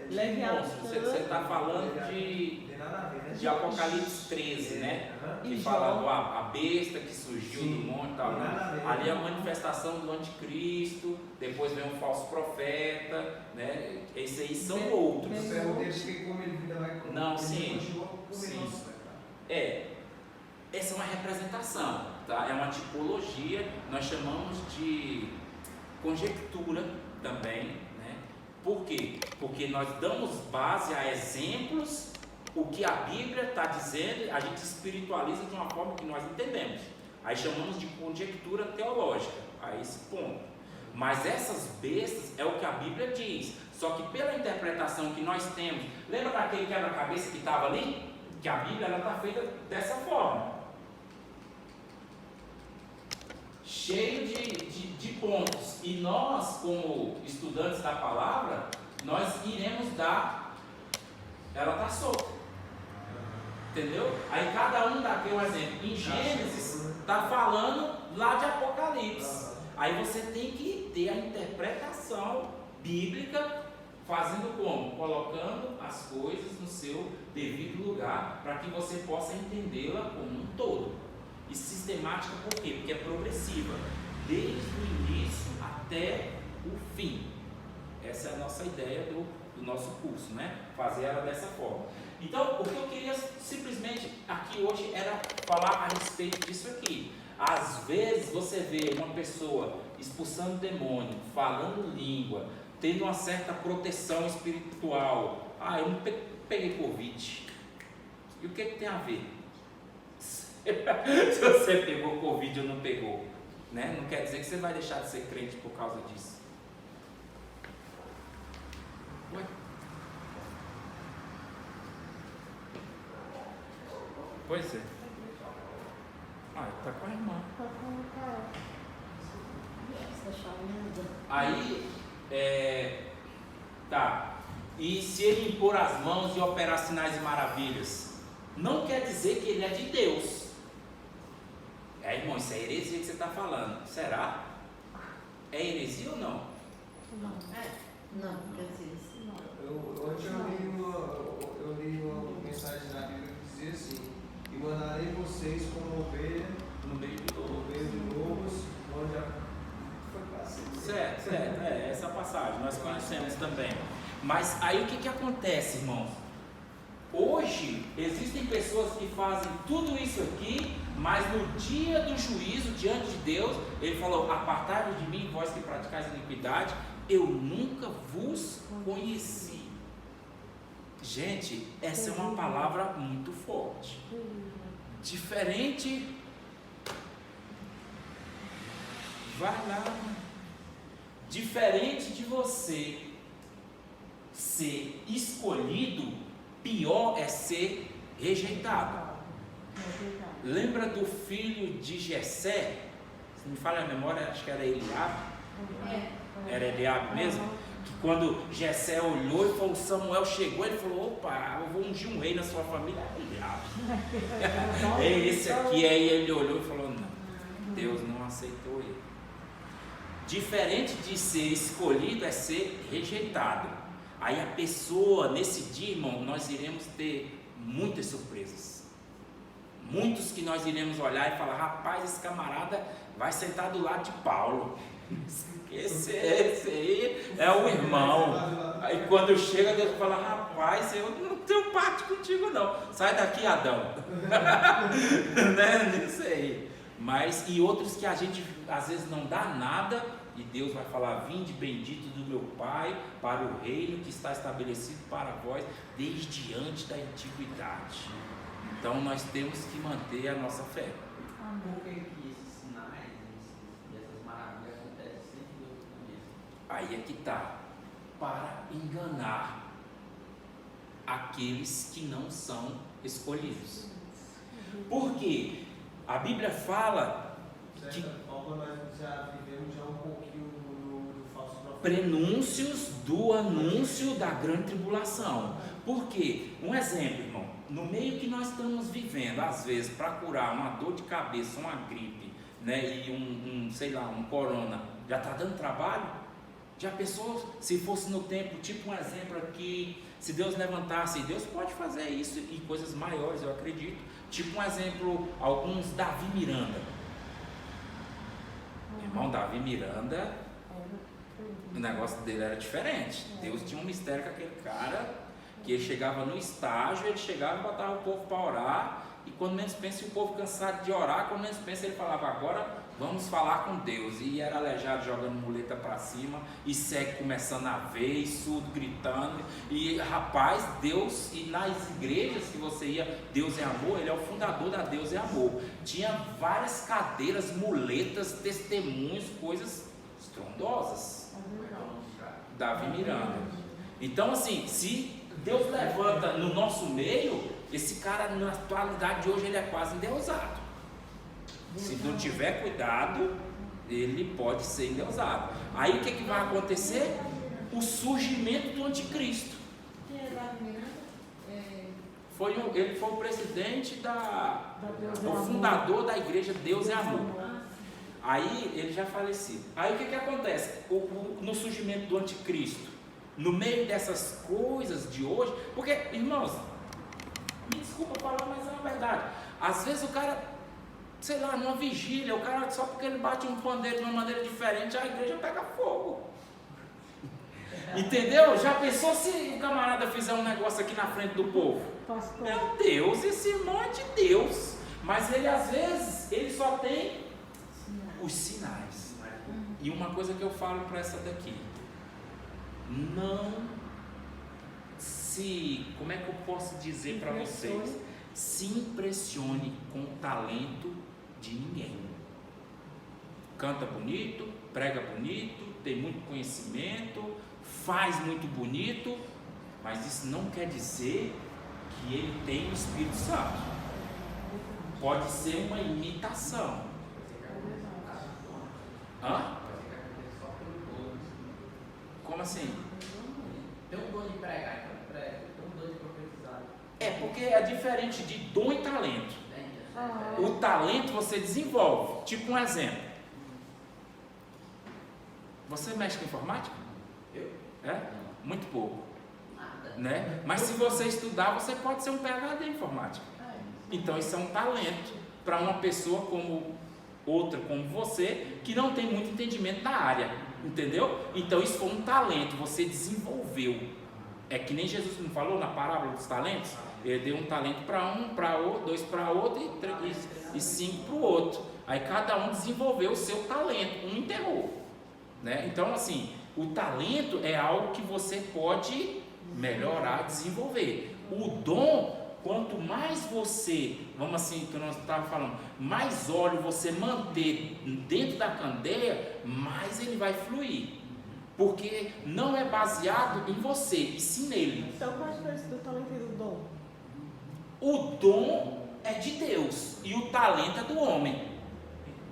Leviatã. Você está falando de Tem nada a ver, né? de Apocalipse 13, né? Que E fala Jó. a besta que surgiu Sim. do monte e tal. Nada a ver. Ali é a manifestação do anticristo, depois vem um falso profeta, né? Esses aí são Bem- outros. Eu perguntei porque como ele ainda vai comer. Não, sim. Ele continua comendo Sim. nosso pecado. Essa é uma representação, tá? É uma tipologia, nós chamamos de conjectura também, né? Por quê? Porque nós damos base a exemplos, o que a Bíblia está dizendo, a gente espiritualiza de uma forma que nós entendemos. Aí chamamos de conjectura teológica, a esse ponto. Mas essas bestas é o que a Bíblia diz. Só que pela interpretação que nós temos, lembra daquele quebra-cabeça que estava ali? Que a Bíblia está feita dessa forma. Cheio de pontos. E nós, como estudantes da palavra, nós iremos dar. Ela está solta. Entendeu? Aí cada um dá aqui um exemplo. Em Gênesis está falando lá de Apocalipse. Aí você tem que ter a interpretação bíblica, fazendo como? Colocando as coisas no seu devido lugar, para que você possa entendê-la como um todo. E sistemática por quê? Porque é progressiva, desde o início até o fim. Essa é a nossa ideia do nosso curso, né? Fazer ela dessa forma. Então, o que eu queria simplesmente aqui hoje era falar a respeito disso aqui. Às vezes você vê uma pessoa expulsando demônio, falando língua, tendo uma certa proteção espiritual. Ah, eu não peguei Covid. E o que tem a ver? Se você pegou Covid ou não pegou, né? Não quer dizer que você vai deixar de ser crente por causa disso. Ué? Pois é. Ah, tá com a irmã. Aí, tá. E se ele impor as mãos e operar sinais e maravilhas, não quer dizer que ele é de Deus. Irmão, isso é heresia que você está falando. Será? É heresia ou não? Não, quer dizer isso não. Ontem eu li uma mensagem na Bíblia que dizia assim: e mandarei vocês como ovelha No meio de todo. ovelha de lobos, onde a. Foi para ser. Certo, essa passagem nós conhecemos também. Mas aí o que acontece, irmãos? Hoje existem pessoas que fazem tudo isso aqui, mas no dia do juízo diante de Deus, ele falou: apartai-vos de mim, vós que praticais iniquidade, eu nunca vos conheci. Gente, essa é uma palavra muito forte. Diferente. Vai lá. Diferente de você ser escolhido, pior é ser rejeitado. Lembra do filho de Jessé? Se me falha a memória, acho que era Eliabe. Era Eliabe mesmo? Que quando Jessé olhou e falou, Samuel chegou, ele falou: opa, eu vou ungir um rei na sua família. Eliabe. É esse aqui. Aí ele olhou e falou: não, Deus não aceitou ele. Diferente de ser escolhido é ser rejeitado. Aí a pessoa, nesse dia, irmão, nós iremos ter muitas surpresas. Muitos que nós iremos olhar e falar: rapaz, esse camarada vai sentar do lado de Paulo. Esse aí é o irmão. Aí quando chega, Deus fala: rapaz, eu não tenho parte contigo não. Sai daqui, Adão. Né? Não sei. Mas, e outros que a gente às vezes não dá nada, e Deus vai falar: vinde bendito do meu Pai, para o reino que está estabelecido para vós desde antes da antiguidade. Então nós temos que manter a nossa fé. Por que esses sinais e essas maravilhas acontecem sempre do começo? Aí é que está, para enganar aqueles que não são escolhidos. Por quê? A Bíblia fala De certa forma, nós já vivemos já um pouquinho do falso profeta. prenúncios do anúncio da grande tribulação. Por quê? Um exemplo, irmão. No meio que nós estamos vivendo, às vezes, para curar uma dor de cabeça, uma gripe, né, e um corona, já está dando trabalho? Já pensou se fosse no tempo, tipo um exemplo aqui, se Deus levantasse, e Deus pode fazer isso e coisas maiores, eu acredito. Tipo um exemplo, alguns Davi Miranda. Irmão, Davi Miranda, o negócio dele era diferente. Deus tinha um mistério com aquele cara, que ele chegava no estágio, ele chegava e botava o povo para orar, e quando menos pensa, o povo cansado de orar, quando menos pensa, ele falava, agora vamos falar com Deus. E era aleijado jogando muleta para cima, e cego começando a ver, e surdo gritando. E rapaz, Deus, e nas igrejas que você ia, Deus é amor, ele é o fundador da Deus é amor. Tinha várias cadeiras, muletas, testemunhos, coisas estrondosas. Davi Miranda. Então, assim, se Deus levanta no nosso meio, esse cara na atualidade de hoje ele é quase endeusado. Se não tiver cuidado, ele pode ser endeusado. Aí o que, que vai acontecer? O surgimento do anticristo. Quem é Davi Miranda? Ele foi o presidente o fundador da igreja Deus é Amor. Aí ele já faleceu. Aí o que, que acontece? No surgimento do anticristo, no meio dessas coisas de hoje, porque, irmãos, me desculpa falar, mas é uma verdade. Às vezes o cara, sei lá, numa vigília, o cara só porque ele bate um pandeiro de uma maneira diferente, a igreja pega fogo. Entendeu? Já pensou se o camarada fizer um negócio aqui na frente do povo? Meu Deus, esse irmão é de Deus. Mas ele às vezes, ele só tem os sinais. E uma coisa que eu falo para essa daqui, não se, como é que eu posso dizer para vocês? Se impressione com o talento de ninguém. Canta bonito, prega bonito, tem muito conhecimento, faz muito bonito, mas isso não quer dizer que ele tem o Espírito Santo. Pode ser uma imitação. Hã? Como assim? Tem um dom de pregar, então prega. Tem um dom de profetizar. É porque é diferente de dom e talento. O talento você desenvolve. Tipo um exemplo. Você mexe com informática? Eu? É? Muito pouco. Nada. Né? Mas se você estudar, você pode ser um PhD em informática. Então isso é um talento para uma pessoa como outra, como você, que não tem muito entendimento da área. Entendeu? Então isso foi um talento, você desenvolveu. É que nem Jesus não falou na parábola dos talentos? Ele deu um talento para um, para outro, 2 para outro e 5 para o outro. Aí cada um desenvolveu o seu talento, um enterrou. Né? Então assim, o talento é algo que você pode melhorar, desenvolver. O dom, quanto mais você, vamos assim, que nós estávamos falando, mais óleo você manter dentro da candeia, mais ele vai fluir. Porque não é baseado em você, e sim nele. Então qual a diferença do talento e do dom? O dom é de Deus e o talento é do homem.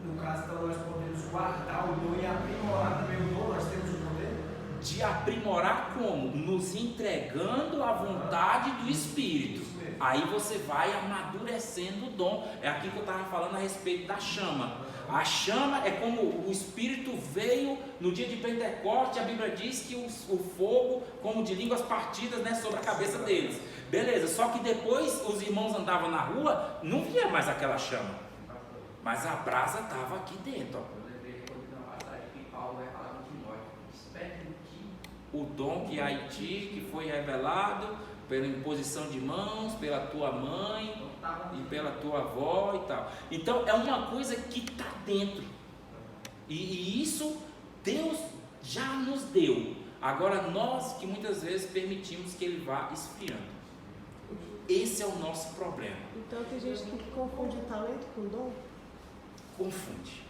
No caso, então, nós podemos guardar o dom e aprimorar também o dom, nós temos o poder? De aprimorar como? Nos entregando à vontade do Espírito. Aí você vai amadurecendo o dom. É aqui que eu estava falando a respeito da chama. A chama é como o Espírito veio no dia de Pentecostes. A Bíblia diz que o fogo, como de línguas partidas, né, sobre a cabeça deles. Beleza, só que depois os irmãos andavam na rua, não via mais aquela chama. Mas a brasa estava aqui dentro. Ó. Eu lembrei de uma passagem que Paulo vai falar com Timóteo. Espere no que O dom que há em ti, que foi revelado pela imposição de mãos, pela tua mãe e pela tua avó e tal. Então é uma coisa que está dentro. E isso Deus já nos deu. Agora nós que muitas vezes permitimos que ele vá esfriando. Esse é o nosso problema. Então tem gente que confunde o talento com o dom? Confunde.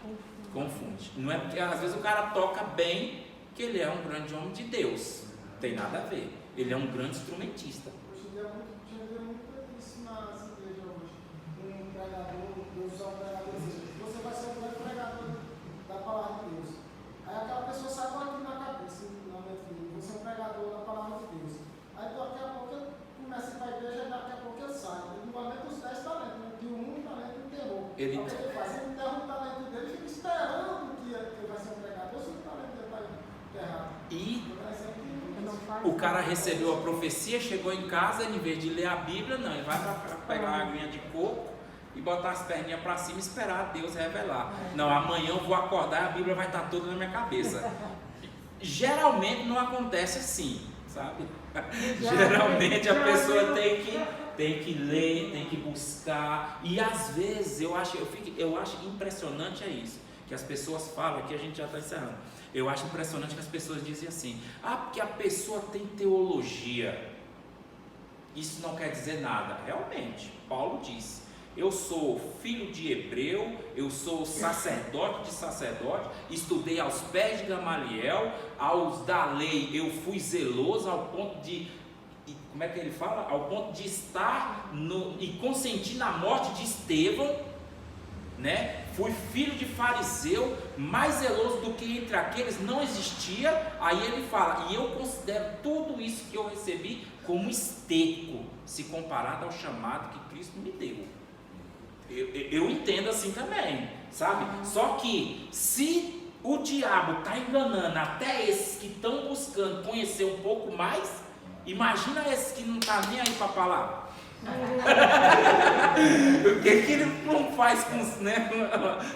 Não é porque às vezes o cara toca bem que ele é um grande homem de Deus. Tem nada a ver. Ele é um grande instrumentista. Hoje em dia é muito isso nas igrejas hoje. Um pregador, Deus usa um pregador e diz, você vai ser o grande pregador da palavra de Deus. Aí aquela pessoa sai com aquilo na cabeça, na mente dele, você é um pregador da palavra de Deus. Aí daqui a pouco ele começa a ir para a igreja e daqui a pouco ele sai. Ele não aumenta os 10 talentos, né? De um talento enterrou. Ele- O que ele faz? Ele enterra o talento dele e fica esperando que ele vai ser um pregador, se o talento dele vai vir. E Não faz o cara recebeu a profecia, chegou em casa, em vez de ler a Bíblia, não, ele vai pegar uma aguinha de coco e botar as perninhas para cima e esperar Deus revelar. Não, amanhã eu vou acordar e a Bíblia vai estar toda na minha cabeça. Geralmente não acontece assim, sabe? Geralmente a pessoa tem que ler, tem que buscar. E às vezes eu acho impressionante isso, que as pessoas falam, aqui a gente já está encerrando. Eu acho impressionante que as pessoas dizem assim: porque a pessoa tem teologia. Isso não quer dizer nada. Realmente, Paulo disse: eu sou filho de hebreu, eu sou sacerdote de sacerdote, estudei aos pés de Gamaliel, aos da lei eu fui zeloso ao ponto de, como é que ele fala? Ao ponto de estar e consentir na morte de Estevão, né? Fui filho de fariseu, mais zeloso do que entre aqueles não existia. Aí ele fala: e eu considero tudo isso que eu recebi como esterco, se comparado ao chamado que Cristo me deu. Eu entendo assim também, sabe? Só que se o diabo está enganando até esses que estão buscando conhecer um pouco mais, imagina esses que não estão nem aí para a palavra. O que ele não faz com, né,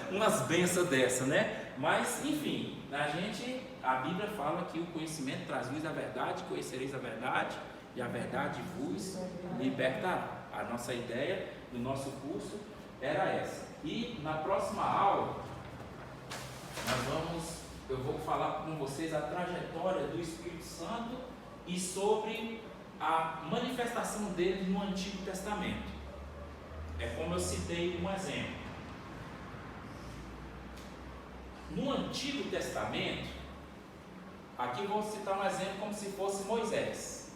umas bênçãos dessa, né? Mas enfim, a Bíblia fala que o conhecimento traz luz à verdade, conhecereis a verdade e a verdade vos libertará. A nossa ideia do nosso curso era essa. E na próxima aula eu vou falar com vocês a trajetória do Espírito Santo e sobre a manifestação dele no Antigo Testamento. É como eu citei um exemplo. No Antigo Testamento, aqui vou citar um exemplo como se fosse Moisés.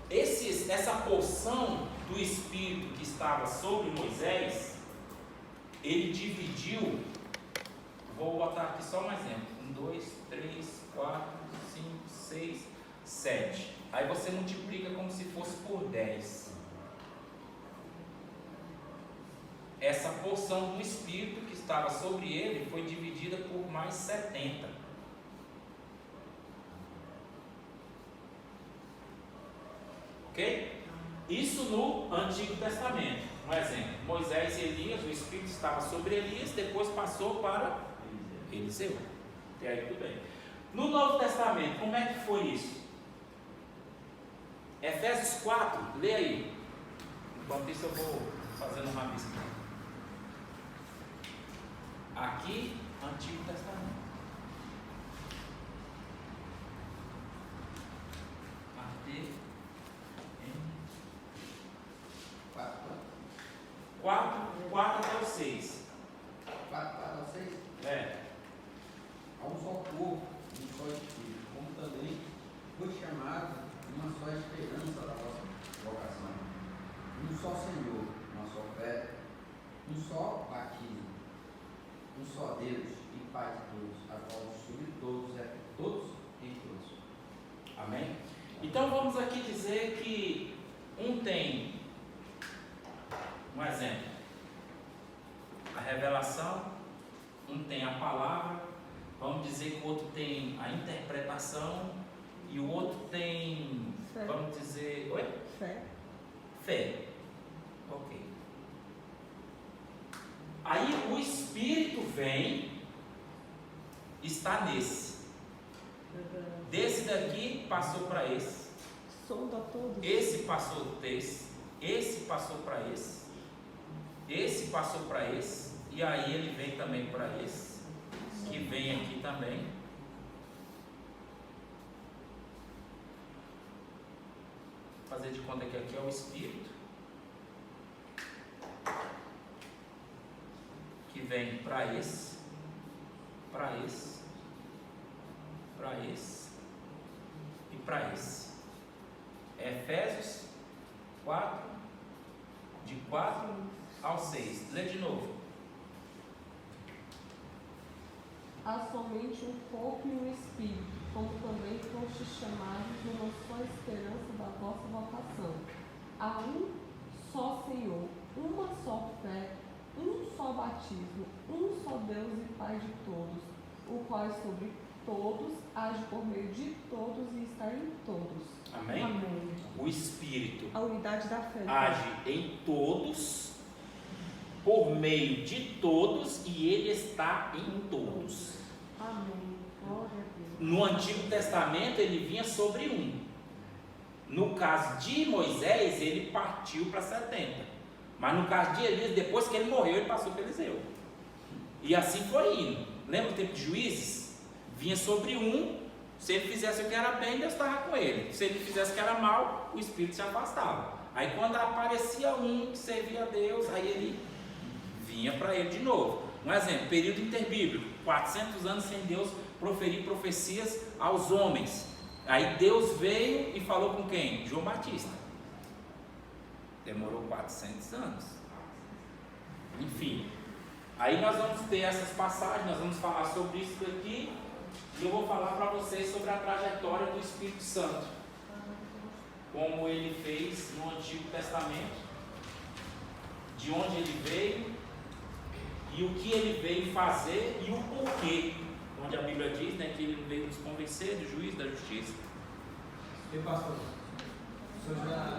Essa porção do Espírito que estava sobre Moisés, ele dividiu, vou botar aqui só um exemplo, 1, 2, 3, 4, 5, 6, 7, aí você multiplica como se fosse por 10, essa porção do Espírito que estava sobre ele foi dividida por mais 70, ok? Isso no Antigo Testamento. Um exemplo: Moisés e Elias, o Espírito estava sobre Elias, depois passou para Eliseu. E aí tudo bem. No Novo Testamento, como é que foi isso? Efésios 4, lê aí. Enquanto isso eu vou fazendo um rabisco. Aqui, Antigo Testamento. Quatro até o 6. 4 ao 6? É. Há um só corpo, um só Espírito, como também foi chamado uma só esperança da vossa vocação. Um só Senhor, uma só fé, um só batismo, um só Deus e Pai de todos, a qual sobre todos é por todos e em todos. Amém? Então vamos aqui dizer que um tem um exemplo, a revelação, um tem a palavra, vamos dizer que o outro tem a interpretação e o outro tem, Fé. Vamos dizer, oi? Fé. Ok. Aí o Espírito vem, está nesse. Desse daqui passou para esse. Sonda todos. Esse passou para esse passou para esse passou para esse, e aí ele vem também para esse, que vem aqui também. Fazer de conta que aqui é o Espírito, que vem para esse, para esse, para esse e para esse. Efésios 4, de 4 ao 6. Lê de novo. Há somente um corpo e um espírito, como também fostes chamados numa só esperança da vossa vocação. Há um só Senhor, uma só fé, um só batismo, um só Deus e Pai de todos, o qual é sobre todos, age por meio de todos e está em todos. Amém? Amém. O Espírito A unidade da fé. age em todos, por meio de todos, e ele está em todos. Amém. Glória a Deus. No Antigo Testamento ele vinha sobre um. No caso de Moisés, ele partiu para 70. Mas no caso de Elias, depois que ele morreu, ele passou para Eliseu. E assim foi indo. Lembra o tempo de Juízes? Vinha sobre um. Se ele fizesse o que era bem, Deus estava com ele. Se ele fizesse o que era mal, o Espírito se afastava. Aí quando aparecia um que servia a Deus, aí ele vinha para ele de novo. Um exemplo, período interbíblico, 400 anos sem Deus proferir profecias aos homens. Aí Deus veio e falou com quem? João Batista. Demorou 400 anos. Enfim, aí nós vamos ter essas passagens, nós vamos falar sobre isso aqui. E eu vou falar para vocês sobre a trajetória do Espírito Santo, como ele fez no Antigo Testamento, de onde ele veio e o que ele veio fazer e o porquê, onde a Bíblia diz, né, que ele veio nos convencer do juízo, da justiça. E pastor, o senhor já